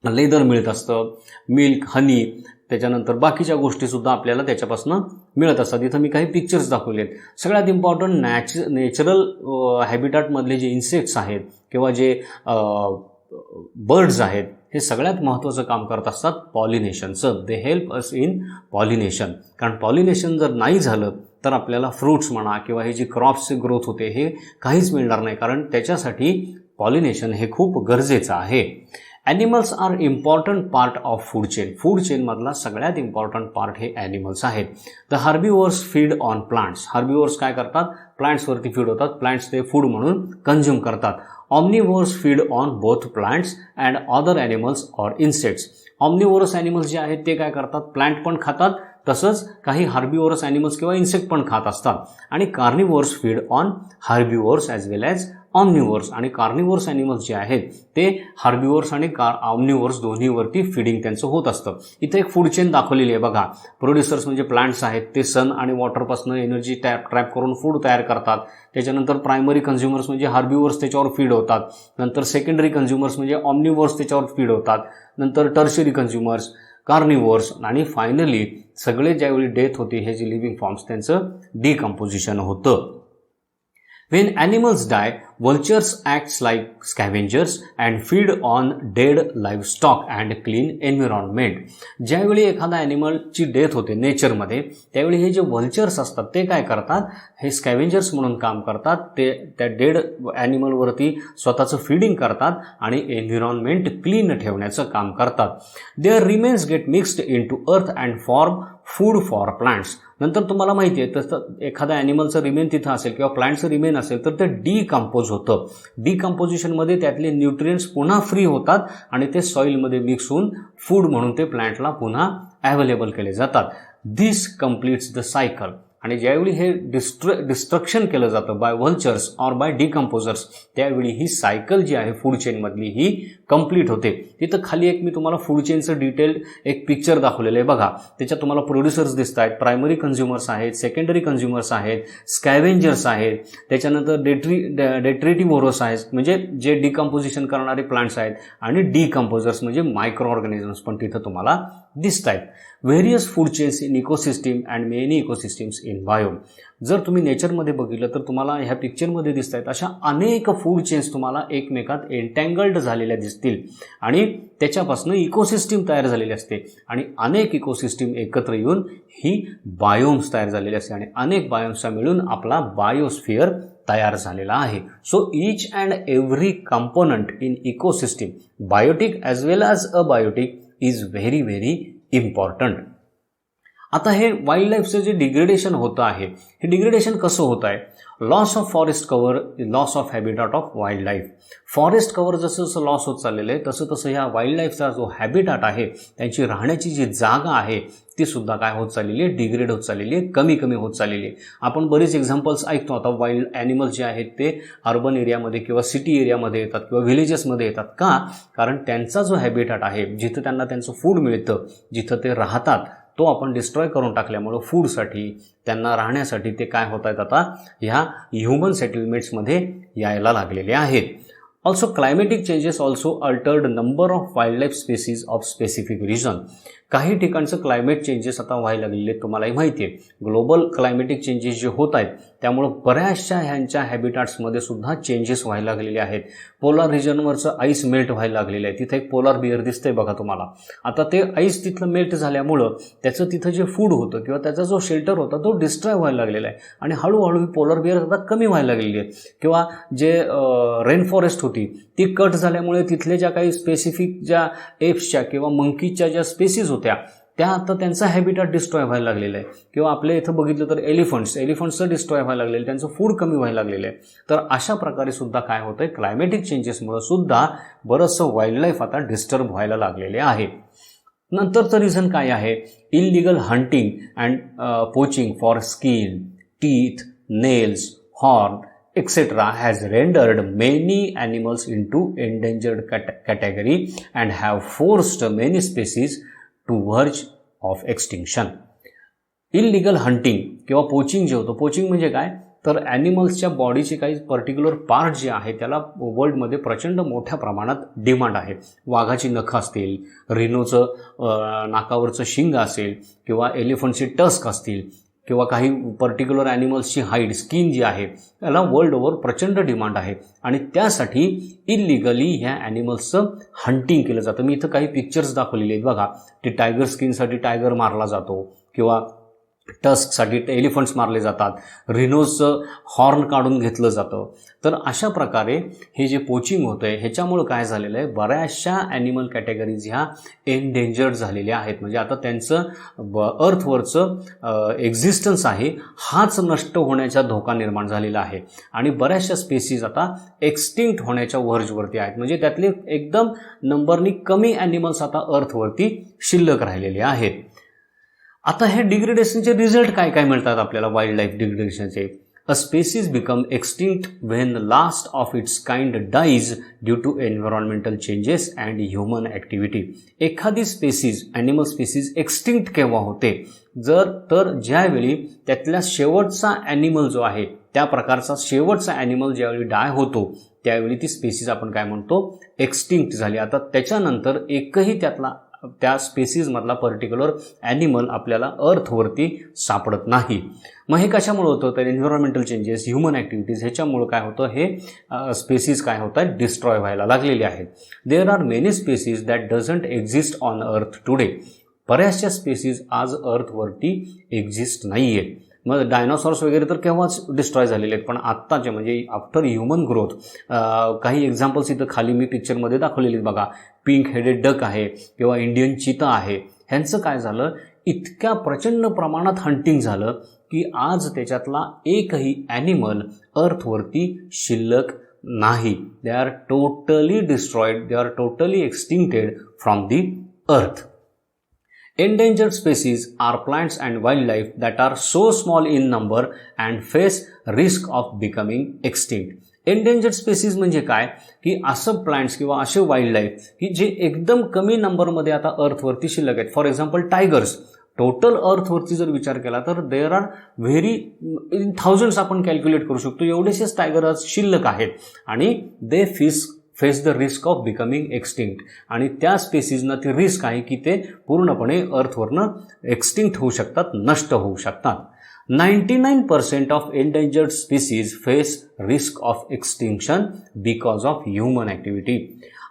लेदर मिळत असतं, मिल्क, हनी, त्याच्यानंतर बाकीच्या गोष्टीसुद्धा आपल्याला त्याच्यापासून मिळत असतात. इथं मी काही पिक्चर्स दाखवले आहेत. सगळ्यात इम्पॉर्टंट नॅचरल हॅबिटॅटमधले जे इन्सेक्ट्स आहेत किंवा जे बर्ड्स आहेत हे सगळ्यात महत्त्वाचं काम करत असतात पॉलिनेशनचं. They help us in pollination. कारण पॉलिनेशन जर नाही झालं तर आपल्याला फ्रूट्स म्हणा किंवा हे जे क्रॉप्सचे ग्रोथ होते हे काहीच मिळणार नाही. कारण त्याच्यासाठी पॉलिनेशन हे खूप गरजेचं आहे. Animals are important part of food chain. Food चेनमधला सगळ्यात इम्पॉर्टंट पार्ट हे ॲनिमल्स आहेत. The herbivores feed on plants. Herbivores काय करतात, प्लांट्सवरती फीड होतात, प्लांट्स ते फूड म्हणून कंझ्युम करतात. Omnivores feed on both plants and other animals or insects. Omnivorous animals जे आहेत ते काय करतात, प्लांट पण खातात, तसंच काही हार्बिव्होरस ॲनिमल्स किंवा इन्सेक्ट पण खात असतात. आणि carnivores feed on herbivores as well as omnivores. आणि कार्निव्होर्स ॲनिमल्स जे आहेत ते हार्बिव्होर्स आणि ऑम्निव्होर्स दोन्हीवरती फिडिंग त्यांचं होत असतं. इथे एक फूड चेन दाखवलेली आहे बघा. प्रोड्युसर्स म्हणजे प्लांट्स आहेत, ते सन आणि वॉटरपासून एनर्जी ट्रॅप करून फूड तयार करतात. त्याच्यानंतर प्रायमरी कन्झ्युमर्स म्हणजे हार्बिव्होर्स त्याच्यावर फीड होतात. नंतर सेकंडरी कन्झ्युमर्स म्हणजे ऑम्निव्होर्स त्याच्यावर फीड होतात. नंतर टर्शरी कन्झ्युमर्स, कार्निव्होर्स आणि फायनली सगळे ज्यावेळी डेथ होते हे जे लिव्हिंग फॉर्म्स त्यांचं डिकम्पोजिशन होतं. When animals die, vultures acts like scavengers and feed on dead livestock and clean environment. ज्यावेळी एखादा ॲनिमलची डेथ होते नेचरमध्ये त्यावेळी हे जे वल्चर्स असतात ते काय करतात, हे स्कॅव्हेंजर्स म्हणून काम करतात. ते त्या डेड ॲनिमलवरती स्वतःचं फीडिंग करतात आणि एन्व्हायरमेंट क्लीन ठेवण्याचं काम करतात. Their remains get mixed into earth and form food for plants. नंतर तुम्हाला माहिती आहे तसं एखाद्या ॲनिमलचं रिमेन तिथं असेल किंवा प्लांटचं रिमेन असेल तर ते डिकम्पोज होतं. डिकम्पोजिशनमध्ये त्यातले न्यूट्रिएंट्स पुन्हा फ्री होतात आणि ते सॉईलमध्ये मिक्स होऊन फूड म्हणून ते प्लांटला पुन्हा अवेलेबल केले जातात. दिस कम्प्लीट्स द सायकल. आणि ज्यावेळी हे डिस्ट्रक्शन केलं जातं बाय व्हल्चर्स ऑर बाय डिकम्पोजर्स त्यावेळी ही सायकल जी आहे फूड चेनमधली ही कंप्लीट होते. तिथं खाली एक मी तुम्हाला फूड चेनचं डिटेल्ड एक पिक्चर दाखवलेलं आहे बघा. त्याच्यात तुम्हाला प्रोड्युसर्स दिसत आहेत, प्रायमरी कन्झ्युमर्स आहेत, सेकंडरी कन्झ्युमर्स आहेत, स्कॅव्हेंजर्स आहेत, त्याच्यानंतर डेट्रिटिव्होरस आहेत म्हणजे जे डिकम्पोजिशन करणारे प्लांट्स आहेत, आणि डिकम्पोजर्स म्हणजे मायक्रो ऑर्गॅनिझम्स पण तिथं तुम्हाला दिसत आहेत. Various food chains in ecosystem and many ecosystems in biome. जर तुम्ही नेचरमध्ये बघितलं तर तुम्हाला ह्या पिक्चरमध्ये दिसत आहेत अशा अनेक फूड चेन्स तुम्हाला एकमेकात एन्टँगल्ड झालेल्या दिसतील आणि त्याच्यापासून इकोसिस्टीम तयार झालेली असते आणि अनेक इकोसिस्टीम एकत्र येऊन ही बायोम्स तयार झालेली असते आणि अनेक बायोम्सचा मिळून आपला बायोस्फिअर तयार झालेला आहे. So each and every component in ecosystem biotic as well as abiotic is very very important. आता हे वाईल्ड लाईफचं जे डिग्रेडेशन होतं आहे, हे डिग्रेडेशन कसं होत आहे? Loss of forest cover, loss of habitat of wild life. Forest cover जसं जसं लॉस होत चाललेलं आहे तसं तसं ह्या वाईल्ड लाईफचा जो हॅबिटॅट आहे, त्यांची राहण्याची जी जागा आहे ती सुद्धा काय होत चाललेली आहे? डिग्रेड होत चाललेली आहे, कमी कमी होत चाललेली आहे. आपण बरेच एक्झाम्पल्स ऐकतो आता. वाईल्ड ॲनिमल्स जे आहेत ते अर्बन एरियामध्ये किंवा सिटी एरियामध्ये येतात किंवा व्हिलेजेसमध्ये येतात. का? कारण त्यांचा जो हॅबिटॅट आहे, जिथं त्यांना त्यांचं फूड मिळतं, जिथं ते राहतात, तो आपण डिस्ट्रॉय करून टाकल्यामुळं फूडसाठी, त्यांना राहण्यासाठी ते काय होत आहेत आता? ह्या ह्युमन सेटलमेंट्समध्ये यायला लागलेले आहेत. Also climatic changes also altered number of wild life species of specific region. काही ठिकाणचं क्लायमेट चेंजेस आता व्हायला लागलेले आहेत, तुम्हालाही माहिती आहे. ग्लोबल क्लायमेटिक चेंजेस जे होत आहेत त्यामुळं बऱ्याचशा ह्यांच्या हॅबिटॅट्समध्ये सुद्धा चेंजेस व्हायला लागलेले आहेत. पोलार रिजनवरचं आईस मेल्ट व्हायला लागलेलं आहे. तिथे एक पोलार बिअर दिसतंय बघा तुम्हाला. आता ते आईस तिथलं मेल्ट झाल्यामुळं त्याचं तिथं जे फूड होतं किंवा त्याचा जो शेल्टर होता तो डिस्ट्रॉय व्हायला लागलेला आहे आणि हळूहळू ही पोलार बिअर आता कमी व्हायला लागलेली आहे. किंवा जे रेन फॉरेस्ट होती ती कट झाल्यामुळे तिथले ज्या काही स्पेसिफिक ज्या एप्सच्या किंवा मंकीच्या ज्या स्पेसीज होत्या त्या आता त्यांचा हॅबिटॅट डिस्ट्रॉय व्हायला लागलेलं आहे. किंवा आपल्या इथं बघितलं तर एलिफंट्सचं डिस्ट्रॉय व्हायला लागलेलं, त्यांचं फूड कमी व्हायला लागलेलं आहे. तर अशा प्रकारे सुद्धा काय होतं आहे? क्लायमेटिक चेंजेसमुळे सुद्धा बरंचसं वाईल्ड लाईफ आता डिस्टर्ब व्हायला लागलेले आहे. नंतरचं रिझन काय आहे? Illegal hunting and poaching for skin, teeth, nails, horn etc. has rendered many animals into endangered category and have forced many species to verge of extinction. Illegal hunting किंवा poaching जे होतं, poaching म्हणजे काय? तर ॲनिमल्सच्या बॉडीचे काही पर्टिक्युलर पार्ट जे आहे त्याला वर्ल्डमध्ये प्रचंड मोठ्या प्रमाणात डिमांड आहे. वाघाची नखं असतील, रिनोचं नाकावरचं शिंग असेल किंवा एलिफंटचे टस्क असतील किंवा काही पर्टिक्युलर ॲनिमल्सची हाईड, स्किन जी आहे त्याला वर्ल्ड ओव्हर प्रचंड डिमांड आहे आणि त्यासाठी इलिगली ह्या ॲनिमल्सचं हंटिंग केलं जातं. मी इथं काही पिक्चर्स दाखवलेले आहेत बघा. ते टायगर स्किनसाठी टायगर मारला जातो किंवा टस्कसाठी एलिफंट्स मारले जातात, रिनोचं हॉर्न काढून घेतलं जातं. तर अशा प्रकारे हे जे पोचिंग होतं आहे ह्याच्यामुळं काय झालेलं आहे? बऱ्याचशा ॲनिमल कॅटेगरीज ह्या एनडेंजर्ड झालेल्या आहेत. म्हणजे आता त्यांचं अर्थवरचं एक्झिस्टन्स आहे हाच नष्ट होण्याचा धोका निर्माण झालेला आहे आणि बऱ्याचशा स्पेसीज आता एक्सटिंक्ट होण्याच्या वर्जवरती आहेत. म्हणजे त्यातले एकदम नंबरनी कमी ॲनिमल्स आता अर्थवरती शिल्लक राहिलेले आहेत. आता हे डिग्रेडेशनचे रिझल्ट काय काय मिळतात आपल्याला वाईल्ड लाईफ डिग्रेडेशनचे? A species become extinct when last of its kind dies due to environmental changes and human activity. एखादी स्पेसीज, ॲनिमल स्पेसीज एक्सटिंक्ट केव्हा होते? तर ज्यावेळी त्यातल्या शेवटचा ॲनिमल जो आहे त्या प्रकारचा शेवटचा ॲनिमल ज्यावेळी डाय होतो त्यावेळी ती स्पेसीज आपण काय म्हणतो? एक्सटिंक्ट झाली. आता त्याच्यानंतर एकही त्या स्पेसीजमधला पर्टिक्युलर ॲनिमल आपल्याला अर्थवरती सापडत नाही. मग हे कशामुळे होतं? तर एन्व्हायरमेंटल चेंजेस, ह्युमन ॲक्टिव्हिटीज ह्याच्यामुळं काय होतं? हे स्पेसीज काय होत आहेत? डिस्ट्रॉय व्हायला लागलेले आहेत. There are many species that doesn't exist on earth today. बऱ्याचशा स्पेसीज आज अर्थवरती एक्झिस्ट नाही आहेत. मग डायनॉसॉर्स वगैरे तर केव्हाच डिस्ट्रॉय झालेले आहेत, पण आत्ताचे म्हणजे आफ्टर ह्युमन ग्रोथ काही एक्झाम्पल्स इथं खाली मी पिक्चरमध्ये दाखवलेले आहेत बघा. पिंक हेडेड डक आहे किंवा इंडियन चीता आहे. ह्यांचं काय झालं? इतक्या प्रचंड प्रमाणात हंटिंग झालं की आज त्याच्यातला एकही ॲनिमल अर्थवरती शिल्लक नाही. They are totally destroyed, they are totally extincted from the earth. Endangered species are plants and wildlife that are so small in number and face risk of becoming extinct. Endangered species म्हणजे काय? की असं plants किंवा असे wild life की जे एकदम कमी नंबरमध्ये आता अर्थवरती शिल्लक आहेत. For example tigers. टोटल अर्थवरती जर विचार केला तर there are very in thousands आपण कॅल्क्युलेट करू शकतो एवढेसेच टायगर आज शिल्लक आहेत आणि they face the risk of becoming extinct. आणि त्या स्पेसीजना ती रिस्क आहे की ते पूर्णपणे अर्थवरनं एक्सटिंक्ट होऊ शकतात, नष्ट होऊ शकतात. 99% of endangered species face risk of extinction because of human activity.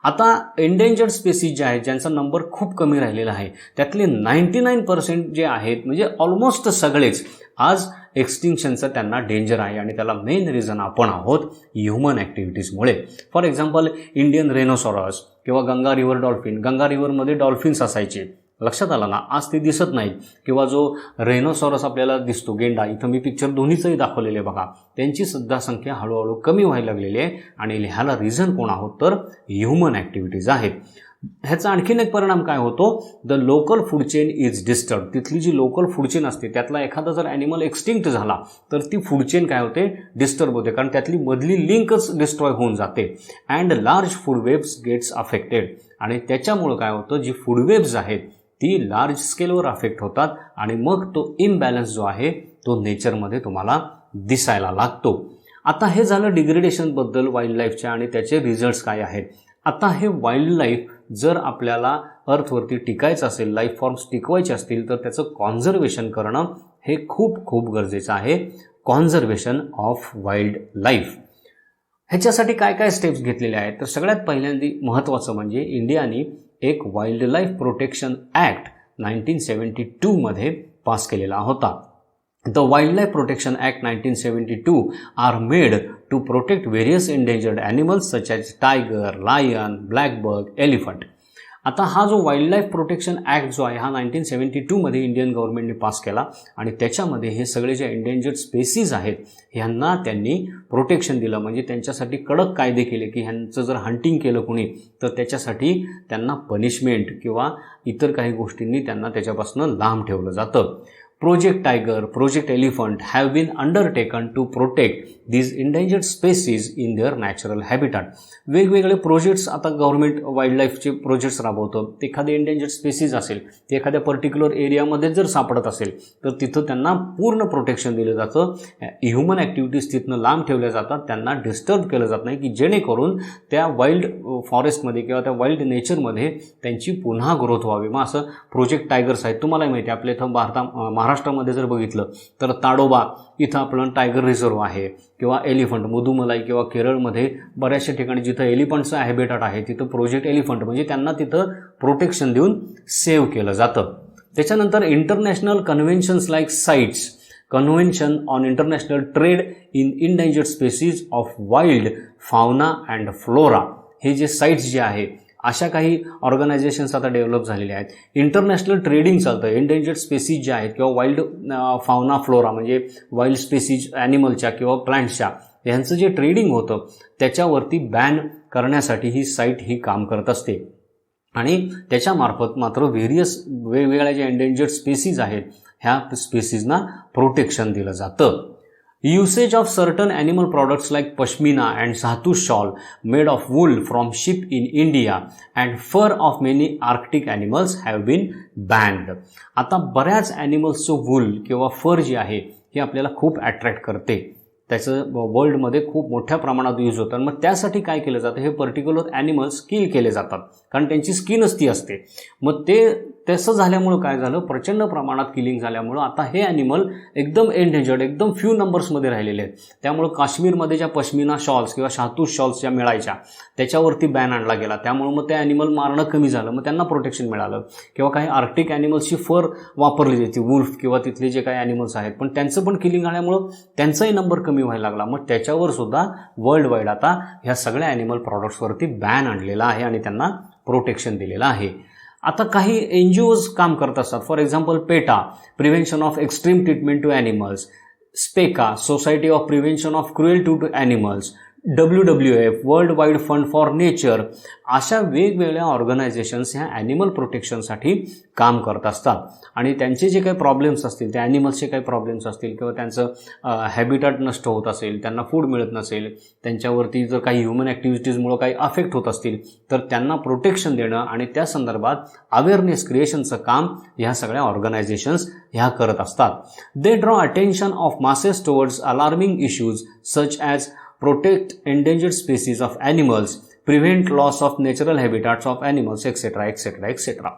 आता एंडेंजर्ड स्पेसीज जे आहेत ज्यांचा नंबर खूप कमी राहिलेला आहे त्यातले 99% जे आहेत म्हणजे ऑलमोस्ट सगळेच आज एक्सटिंक्शनचं त्यांना डेंजर आहे आणि त्याला मेन रिझन आपण आहोत ह्युमन ॲक्टिव्हिटीजमुळे. फॉर एक्झाम्पल इंडियन रेनोसॉरस किंवा गंगा रिव्हर डॉल्फिन. गंगा रिव्हरमध्ये डॉल्फिन्स असायचे लक्षात आलं ना? आज ते दिसत नाहीत. किंवा जो रेनोसॉरस आपल्याला दिसतो, गेंडा, इथं मी पिक्चर दोन्हीचंही दाखवलेले बघा, त्यांची सुद्धा संख्या हळूहळू कमी व्हायला लागलेली आहे. आणि ह्याला रिझन कोण आहोत तर ह्युमन ॲक्टिव्हिटीज आहेत. ह्याचा आणखीन एक परिणाम काय होतो, the local food chain is disturb. तिथली जी लोकल फूड चेन असते त्यातला एखादा जर ॲनिमल एक्सटिंक्ट झाला तर ती फूड चेन काय होते, डिस्टर्ब होते, कारण त्यातली मधली लिंकच डिस्ट्रॉय होऊन जाते. And large food webs gets affected. आणि त्याच्यामुळं काय होतं, जी फूड वेब्स आहेत ती लार्ज स्केलवर अफेक्ट होतात आणि मग तो इम्बॅलन्स जो आहे तो नेचरमध्ये तुम्हाला दिसायला लागतो. आता हे झालं डिग्रेडेशनबद्दल वाईल्ड लाईफच्या आणि त्याचे रिझल्ट्स काय आहेत. आता हे वाईल्ड लाईफ जर आपल्याला अर्थवरती टिकायचं असेल, लाईफ फॉर्म्स टिकवायचे असतील तर त्याचं कॉन्झर्वेशन करणं हे खूप खूप गरजेचं आहे. कॉन्झर्वेशन ऑफ वाईल्ड लाईफ ह्याच्यासाठी काय काय स्टेप्स घेतलेले आहेत तर सगळ्यात पहिल्यांदा महत्त्वाचं म्हणजे इंडियाने एक वाईल्ड लाईफ प्रोटेक्शन ॲक्ट 1972 मध्ये पास केलेला होता. The Wildlife Protection Act 1972 are made to protect various endangered animals such as tiger, lion, black buck, elephant. आता हा जो वाईल्ड लाईफ प्रोटेक्शन ॲक्ट जो आहे हा 1972 मध्ये इंडियन गव्हर्नमेंटने पास केला आणि त्याच्यामध्ये हे सगळे जे एंडेंजर्ड स्पेसीज आहेत ह्यांना त्यांनी प्रोटेक्शन दिलं. म्हणजे त्यांच्यासाठी कडक कायदे केले की ह्यांचं जर हंटिंग केलं कोणी तर त्याच्यासाठी त्यांना पनिशमेंट किंवा इतर काही गोष्टींनी त्यांना त्याच्यापासून लांब ठेवलं जातं. Project Tiger, Project Elephant have been undertaken to protect these endangered species in their natural habitat. वेगवेगळे प्रोजेक्ट्स आता गव्हर्नमेंट वाईल्ड लाईफचे प्रोजेक्ट्स राबवतं. एखादे एंडेंजर्ड स्पेसीज असेल ते एखाद्या पर्टिक्युलर एरियामध्ये जर सापडत असेल तर तिथं त्यांना पूर्ण प्रोटेक्शन दिलं जातं. ह्युमन ॲक्टिव्हिटीज तिथनं लांब ठेवल्या जातात, त्यांना डिस्टर्ब केलं जात नाही की जेणेकरून त्या वाईल्ड फॉरेस्टमध्ये किंवा त्या वाईल्ड नेचरमध्ये त्यांची पुन्हा ग्रोथ व्हावी. मग असं प्रोजेक्ट टायगर्स आहेत. तुम्हालाही माहिती आहे आपल्या इथं महाराष्ट्रामध्ये जर बघितलं तर ताडोबा इथं आपलं टायगर रिझर्व आहे किंवा एलिफंट मुदुमलाई किंवा केरळमध्ये बऱ्याचशा ठिकाणी जिथं एलिफंटचं हॅबिटॅट आहे तिथं प्रोजेक्ट एलिफंट म्हणजे त्यांना तिथं प्रोटेक्शन देऊन सेव्ह केलं जातं. त्याच्यानंतर international conventions like sites convention on international trade in endangered species of wild fauna and flora हे जे साईट्स जे आहे अशा काही ऑर्गनायझेशन्स आता डेव्हलप झालेले आहेत. इंटरनॅशनल ट्रेडिंग चालतं एंडेंजर्ड स्पेसीज ज्या आहेत किंवा वाईल्ड फाउना फ्लोरा म्हणजे वाईल्ड स्पेसीज ॲनिमलच्या किंवा प्लांट्सच्या यांचं जे ट्रेडिंग होतं त्याच्यावरती बॅन करण्यासाठी ही साईट ही काम करत असते. आणि त्याच्यामार्फत मात्र वेगवेगळ्या ज्या एंडेंजर्ड स्पेसीज आहेत ह्या स्पेसीजना प्रोटेक्शन दिलं जातं. Usage of certain animal products like pashmina and Sahtu shawl made of wool from sheep in India and fur of many Arctic animals have been banned. आता बऱ्याच ॲनिमल्सचं वूल किंवा फर जी आहे ही आपल्याला खूप अट्रॅक्ट करते. त्याचं वर्ल्डमध्ये खूप मोठ्या प्रमाणात यूज होतं. मग त्यासाठी काय केलं जातं, हे पर्टिक्युलर ॲनिमल्स किल केले जातात कारण त्यांची स्किनच ती असते. मग ते तसं झाल्यामुळं काय झालं, प्रचंड प्रमाणात किलिंग झाल्यामुळं आता हे ॲनिमल एकदम एंडेंजर्ड एकदम फ्यू नंबर्समध्ये राहिलेले आहेत. त्यामुळं काश्मीरमध्ये ज्या पश्मिना शॉल्स किंवा शातूश शॉल्स ज्या मिळायच्या त्याच्यावरती बॅन आणला गेला. त्यामुळं मग ते ॲनिमल मारणं कमी झालं, मग त्यांना प्रोटेक्शन मिळालं. किंवा काही आर्क्टिक ॲनिमल्सची फर वापरली जाते, वुल्फ किंवा तिथले जे काही ॲनिमल्स आहेत पण त्यांचं पण किलिंग झाल्यामुळं त्यांचाही नंबर कमी व्हायला लागला. मग त्याच्यावर सुद्धा वर्ल्ड वाईड आता ह्या सगळ्या ॲनिमल प्रॉडक्ट्सवरती बॅन आणलेला आहे आणि त्यांना प्रोटेक्शन दिलेलं आहे. आता काही NGOज काम करत असतात. For example PETA prevention of extreme treatment to animals, SPCA society of prevention of cruelty to animals, WWF world wide fund for nature अशा वेगवेगळ्या ऑर्गनायझेशन्स ह्या ॲनिमल प्रोटेक्शनसाठी काम करत असतात. आणि त्यांचे जे काही प्रॉब्लेम्स असतील त्या ॲनिमल्सचे काही प्रॉब्लेम्स असतील किंवा त्यांचं हॅबिटॅट नष्ट होत असेल, त्यांना फूड मिळत नसेल, त्यांच्यावरती जर काही ह्युमन ॲक्टिव्हिटीजमुळं काही अफेक्ट होत असतील तर त्यांना प्रोटेक्शन देणं आणि त्या संदर्भात अवेअरनेस क्रिएशनचं काम ह्या सगळ्या ऑर्गनायझेशन्स ह्या करत असतात. They draw attention of masses towards alarming issues such as protect endangered species of animals, prevent loss of natural habitats of animals, etc. etc. etc.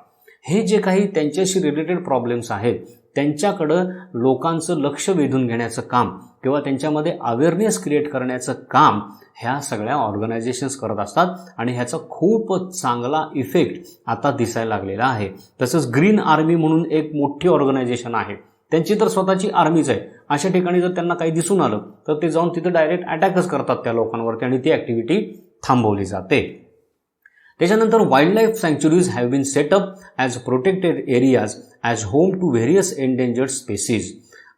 हे जे काही त्यांच्याशी रिलेटेड प्रॉब्लेम्स आहेत त्यांच्याकडं लोकांचं लक्ष वेधून घेण्याचं काम किंवा त्यांच्यामध्ये अवेअरनेस क्रिएट करण्याचं काम ह्या सगळ्या ऑर्गनायझेशन्स करत असतात आणि ह्याचा खूप चांगला इफेक्ट आता दिसायला लागलेला आहे. तसंच ग्रीन आर्मी म्हणून एक मोठी ऑर्गनायझेशन आहे, त्यांची तर स्वतःची आर्मीच आहे. अशा ठिकाणी जर त्यांना काही दिसून आलं तर ते जाऊन तिथं डायरेक्ट अटॅकच करतात त्या लोकांवरती आणि ती ॲक्टिव्हिटी थांबवली जाते. त्याच्यानंतर wild life sanctuaries have been set up as protected areas as home to various endangered species.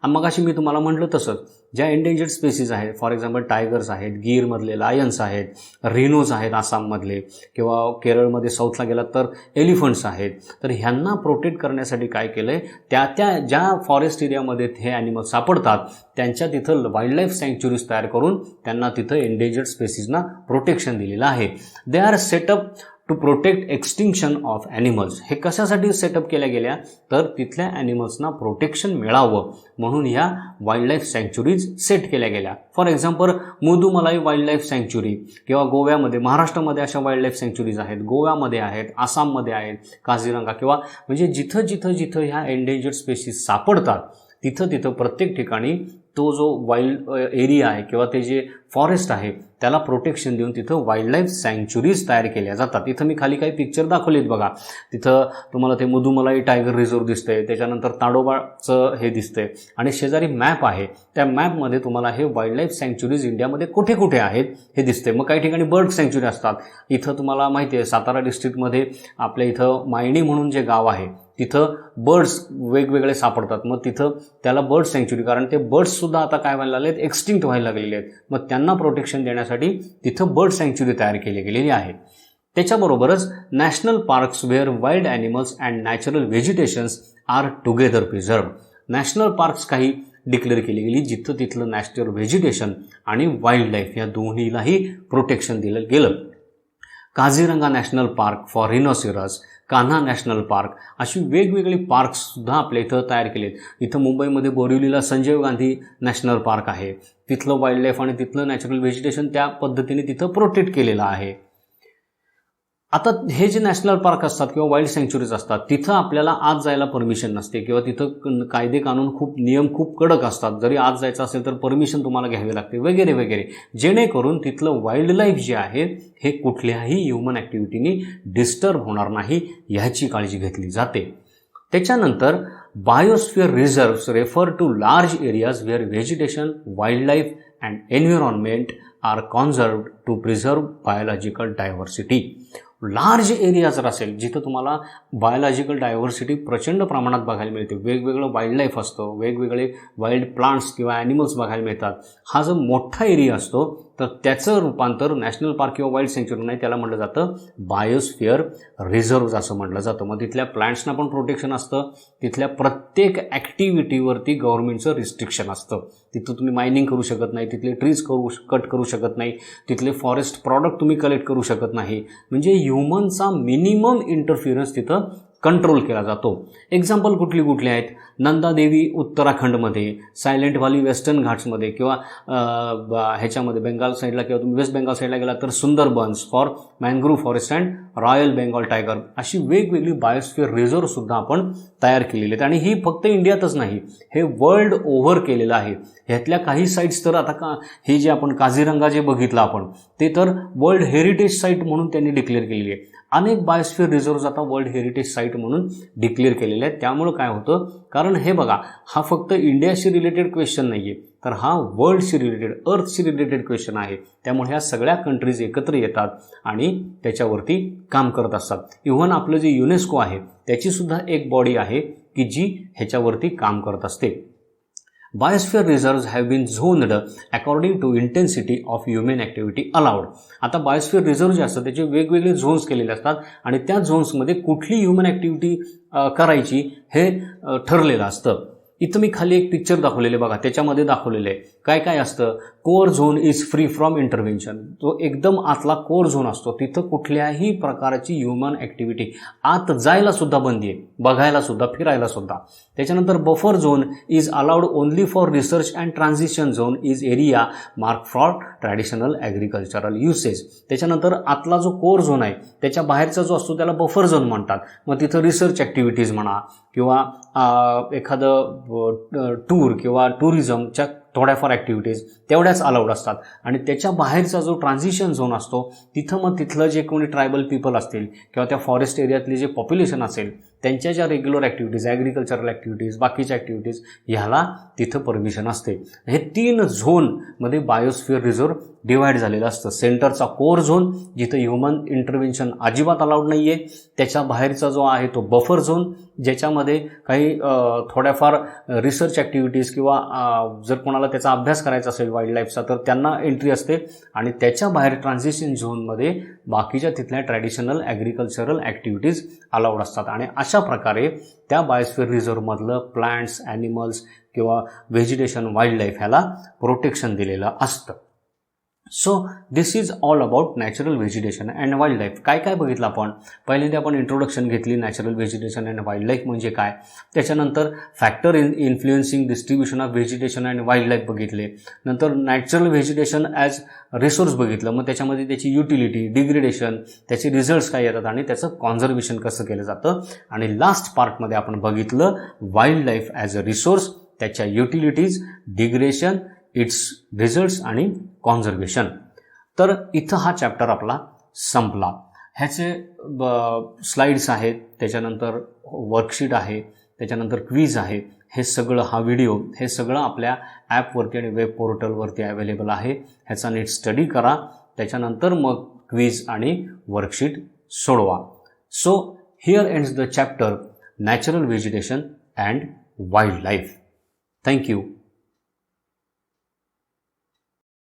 मगाशी मी तुम्हाला म्हटलं तसंच ज्या एंडेंजर्ड स्पेसीज आहेत, फॉर एक्झाम्पल टायगर्स आहेत, गीरमधले लायन्स आहेत, रिनोज आहेत आसाममधले, किंवा केरळमध्ये साऊथला गेलात तर एलिफंट्स आहेत, तर ह्यांना प्रोटेक्ट करण्यासाठी काय केलं आहे, त्या ज्या फॉरेस्ट एरियामध्ये हे ॲनिमल सापडतात त्यांच्या तिथं वाईल्ड लाईफ सँक्च्युरीज तयार करून त्यांना तिथं एंडेंजर्ड स्पेसीजना प्रोटेक्शन दिलेलं आहे. They are set up to protect extinction of animals. हे कशासाठी सेटअप केल्या गेल्या, तर तिथल्या ॲनिमल्सना प्रोटेक्शन मिळावं म्हणून ह्या वाईल्ड लाईफ सँक्च्युरीज सेट केल्या गेल्या. For example Mudumalai wild life sanctuary, किंवा गोव्यामध्ये, महाराष्ट्रामध्ये अशा वाईल्ड लाईफ सँक्च्युरीज आहेत, गोव्यामध्ये आहेत, आसाममध्ये आहेत, काझीरंगा, किंवा म्हणजे जिथं ह्या एंडेंजर्ड स्पेसीज सापडतात तिथं प्रत्येक ठिकाणी तो जो वाईल्ड एरिया आहे किंवा ते जे फॉरेस्ट आहे त्याला प्रोटेक्शन देऊन तिथं वाईल्ड लाईफ सँक्च्युरीज तयार केल्या जातात. इथं मी खाली काही पिक्चर दाखवलेत बघा. तिथं तुम्हाला ते मुदुमलाई टायगर रिझर्व दिसतंय, त्याच्यानंतर ताडोबाचं हे दिसतंय, आणि शेजारी मॅप आहे. त्या मॅपमध्ये तुम्हाला हे वाईल्ड लाईफ सँक्च्युरीज इंडियामध्ये कुठे कुठे आहेत हे दिसतंय. मग काही ठिकाणी बर्ड सँक्च्युरी असतात. इथं तुम्हाला माहिती आहे सातारा डिस्ट्रिक्टमध्ये आपल्या इथं मायणी म्हणून जे गाव आहे तिथं बर्ड्स वेगवेगळे सापडतात. मग तिथं त्याला बर्ड सँक्च्युरी, कारण ते बर्ड्ससुद्धा आता काय व्हायला लागले आहेत, एक्सटिंक्ट व्हायला लागलेले आहेत. मग त्यांना प्रोटेक्शन देण्यासाठी तिथं बर्ड सँक्च्युरी तयार केली गेलेली आहे. त्याच्याबरोबरच national parks where wild animals and natural vegetations are together preserved. National parks काही डिक्लेअर केली गेली जिथं तिथलं नॅचरल व्हेजिटेशन आणि वाईल्ड लाईफ या दोन्हीलाही प्रोटेक्शन दिलं गेलं. Kaziranga national park for rhinoceros, Kanha national park, अशी वेगवेगळी पार्क्ससुद्धा आपल्या इथं तयार केलेत. इथं मुंबईमध्ये बोरिवलीला संजय गांधी नॅशनल पार्क आहे. तिथलं वाईल्ड लाईफ आणि तिथलं नॅचरल व्हेजिटेशन त्या पद्धतीने तिथं प्रोटेक्ट केलेलं आहे. आता हे जे नॅशनल पार्क असतात किंवा वाईल्ड सँक्च्युरीज असतात तिथं आपल्याला आत जायला परमिशन नसते, किंवा तिथं कायदे कानून नियम खूप कडक असतात. जरी आत जायचं असेल तर परमिशन तुम्हाला घ्यावी लागते वगैरे वगैरे, जेणेकरून तिथलं वाईल्ड लाईफ जे आहे हे कुठल्याही ह्युमन ॲक्टिव्हिटीनी डिस्टर्ब होणार नाही ह्याची काळजी घेतली जाते. त्याच्यानंतर biosphere reserves refer to large areas where vegetation, wild life and environment are conserved to preserve biological diversity. Large area जर असेल जिथं तुम्हाला बायोलॉजिकल डायव्हर्सिटी प्रचंड प्रमाणात बघायला मिळते, वेगवेगळं वाईल्ड लाईफ असतं, वेगवेगळे वाईल्ड प्लांट्स किंवा ॲनिमल्स बघायला मिळतात, हा जो मोठा एरिया असतो तर त्याचं रूपांतर नॅशनल पार्क किंवा वाईल्ड सँक्च्युरी नाही, त्याला म्हटलं जातं बायोस्फिअर रिझर्व्ज असं म्हटलं जातं. मग तिथल्या प्लांट्सना पण प्रोटेक्शन असतं, तिथल्या प्रत्येक ॲक्टिव्हिटीवरती गव्हर्नमेंटचं रिस्ट्रिक्शन असतं. तिथं तुम्ही मायनिंग करू शकत नाही, तिथले ट्रीज कट करू शकत नाही, तिथले फॉरेस्ट प्रॉडक्ट तुम्ही कलेक्ट करू शकत नाही. म्हणजे ह्युमनचा मिनिमम इंटरफिरन्स तिथं कंट्रोल केला जातो. एक्झाम्पल कुठली आहेत, नंदादेवी उत्तराखंडमध्ये, सायलेंट व्हॅली वेस्टर्न घाट्समध्ये, किंवा ह्याच्यामध्ये बेंगाल साईडला किंवा तुम्ही वेस्ट बेंगाल साईडला गेला तर Sundarbans for mangrove forest and royal Bengal tiger, अशी वेगवेगळी बायोस्फिअर रिझर्वसुद्धा आपण तयार केलेली आहेत. आणि ही फक्त इंडियातच नाही, हे वर्ल्ड ओव्हर केलेलं आहे. ह्यातल्या काही साईट्स तर आता हे जे आपण काझीरंगा जे बघितलं आपण ते तर वर्ल्ड हेरिटेज साईट म्हणून त्यांनी डिक्लेअर केलेली आहे. अनेक बायोस्फिअर रिझर्व्ज आता वर्ल्ड हेरिटेज साईट म्हणून डिक्लेअर केलेले आहेत. त्यामुळं काय होतं, कारण हे बघा हा फक्त इंडियाशी रिलेटेड क्वेश्चन नाही आहे, तर हा वर्ल्डशी रिलेटेड, अर्थशी रिलेटेड क्वेश्चन आहे. त्यामुळे ह्या सगळ्या कंट्रीज एकत्र येतात आणि त्याच्यावरती काम करत असतात. इव्हन आपलं जे युनेस्को आहे त्याचीसुद्धा एक बॉडी आहे की जी ह्याच्यावरती काम करत असते. Biosphere reserves have been zoned according to intensity of human activity allowed. आता बायोस्फिअर रिझर्व्ह जे असतात त्याचे वेगवेगळे झोन्स केलेले असतात आणि त्या झोन्समध्ये कुठली ह्युमन ॲक्टिव्हिटी करायची हे ठरलेलं असतं. इथं मी खाली एक पिक्चर दाखवलेले बघा, त्याच्यामध्ये दाखवलेलं आहे काय काय असतं. Core zone is free from intervention, तो एकदम आतला कोर झोन असतो, तिथं कुठल्याही प्रकारची ह्युमन ॲक्टिव्हिटी आत जायला सुद्धा बंदी आहे, बघायला सुद्धा, फिरायला सुद्धा. त्याच्यानंतर buffer zone is allowed only for research and transition zone is area mark for traditional agricultural usage. त्याच्यानंतर आतला जो कोर झोन आहे त्याच्या बाहेरचा जो असतो त्याला बफर झोन म्हणतात. मग तिथं रिसर्च ॲक्टिव्हिटीज म्हणा किंवा एखादं टूर किंवा टुरिझमच्या थोड्याफार ॲक्टिव्हिटीज तेवढ्याच अलाउड असतात. आणि त्याच्या बाहेरचा जो ट्रान्झिशन झोन असतो तिथं मग तिथलं जे कोणी ट्रायबल पीपल असतील किंवा त्या फॉरेस्ट एरियातले जे पॉप्युलेशन असेल त्यांच्या ज्या रेग्युलर ॲक्टिव्हिटीज, ॲग्रिकल्चरल ॲक्टिव्हिटीज, बाकीच्या ॲक्टिव्हिटीज, ह्याला तिथं परमिशन असते. हे 3 झोनमध्ये बायोस्फिअर रिझर्व्ह डिवाईड झालेलं असतं. सेंटरचा कोर झोन, जिथं ह्युमन इंटरव्हेन्शन अजिबात अलाउड नाही आहे. त्याच्या बाहेरचा जो आहे तो बफर झोन, ज्याच्यामध्ये काही थोड्याफार रिसर्च ॲक्टिव्हिटीज किंवा जर कोणाला त्याचा अभ्यास करायचा असेल वाईल्ड लाईफचा तर त्यांना एंट्री असते. आणि त्याच्या बाहेर ट्रान्झिशन झोनमध्ये बाकीच्या तिथल्या ट्रॅडिशनल ॲग्रिकल्चरल ॲक्टिव्हिटीज अलाउड असतात. आणि अशा प्रकारे त्या बायोस्फिअर रिझर्व्हमधलं प्लांट्स, ॲनिमल्स किंवा व्हेजिटेशन, वाईल्ड लाईफ ह्याला प्रोटेक्शन दिलेलं असतं. So this is all about natural vegetation and wild life. काय काय बघितलं आपण? पहिल्यांदा आपण इंट्रोडक्शन घेतली, natural vegetation and wild life म्हणजे काय. त्याच्यानंतर factor influencing distribution of vegetation and wild life बघितले. नंतर नॅचरल व्हेजिटेशन ॲज रिसोर्स बघितलं. मग त्याच्यामध्ये त्याची युटिलिटी, डिग्रेडेशन, त्याचे रिझल्ट्स काय येतात आणि त्याचं कॉन्झर्वेशन कसं केलं जातं. आणि लास्ट पार्टमध्ये आपण बघितलं wild life as a resource, त्याच्या युटिलिटीज, डिग्रेडेशन, इट्स रिझल्ट्स आणि कॉन्झर्वेशन. तर इथं हा चॅप्टर आपला संपला. ह्याचे स्लाइड्स आहेत, त्याच्यानंतर वर्कशीट आहे, त्याच्यानंतर क्विज आहे. हे सगळं, हा व्हिडिओ, हे सगळं आपल्या ॲपवरती आणि वेब पोर्टलवरती अवेलेबल आहे. ह्याचा नीट स्टडी करा, त्याच्यानंतर मग क्विज आणि वर्कशीट सोडवा. So here ends the chapter natural vegetation and wild life. Thank you.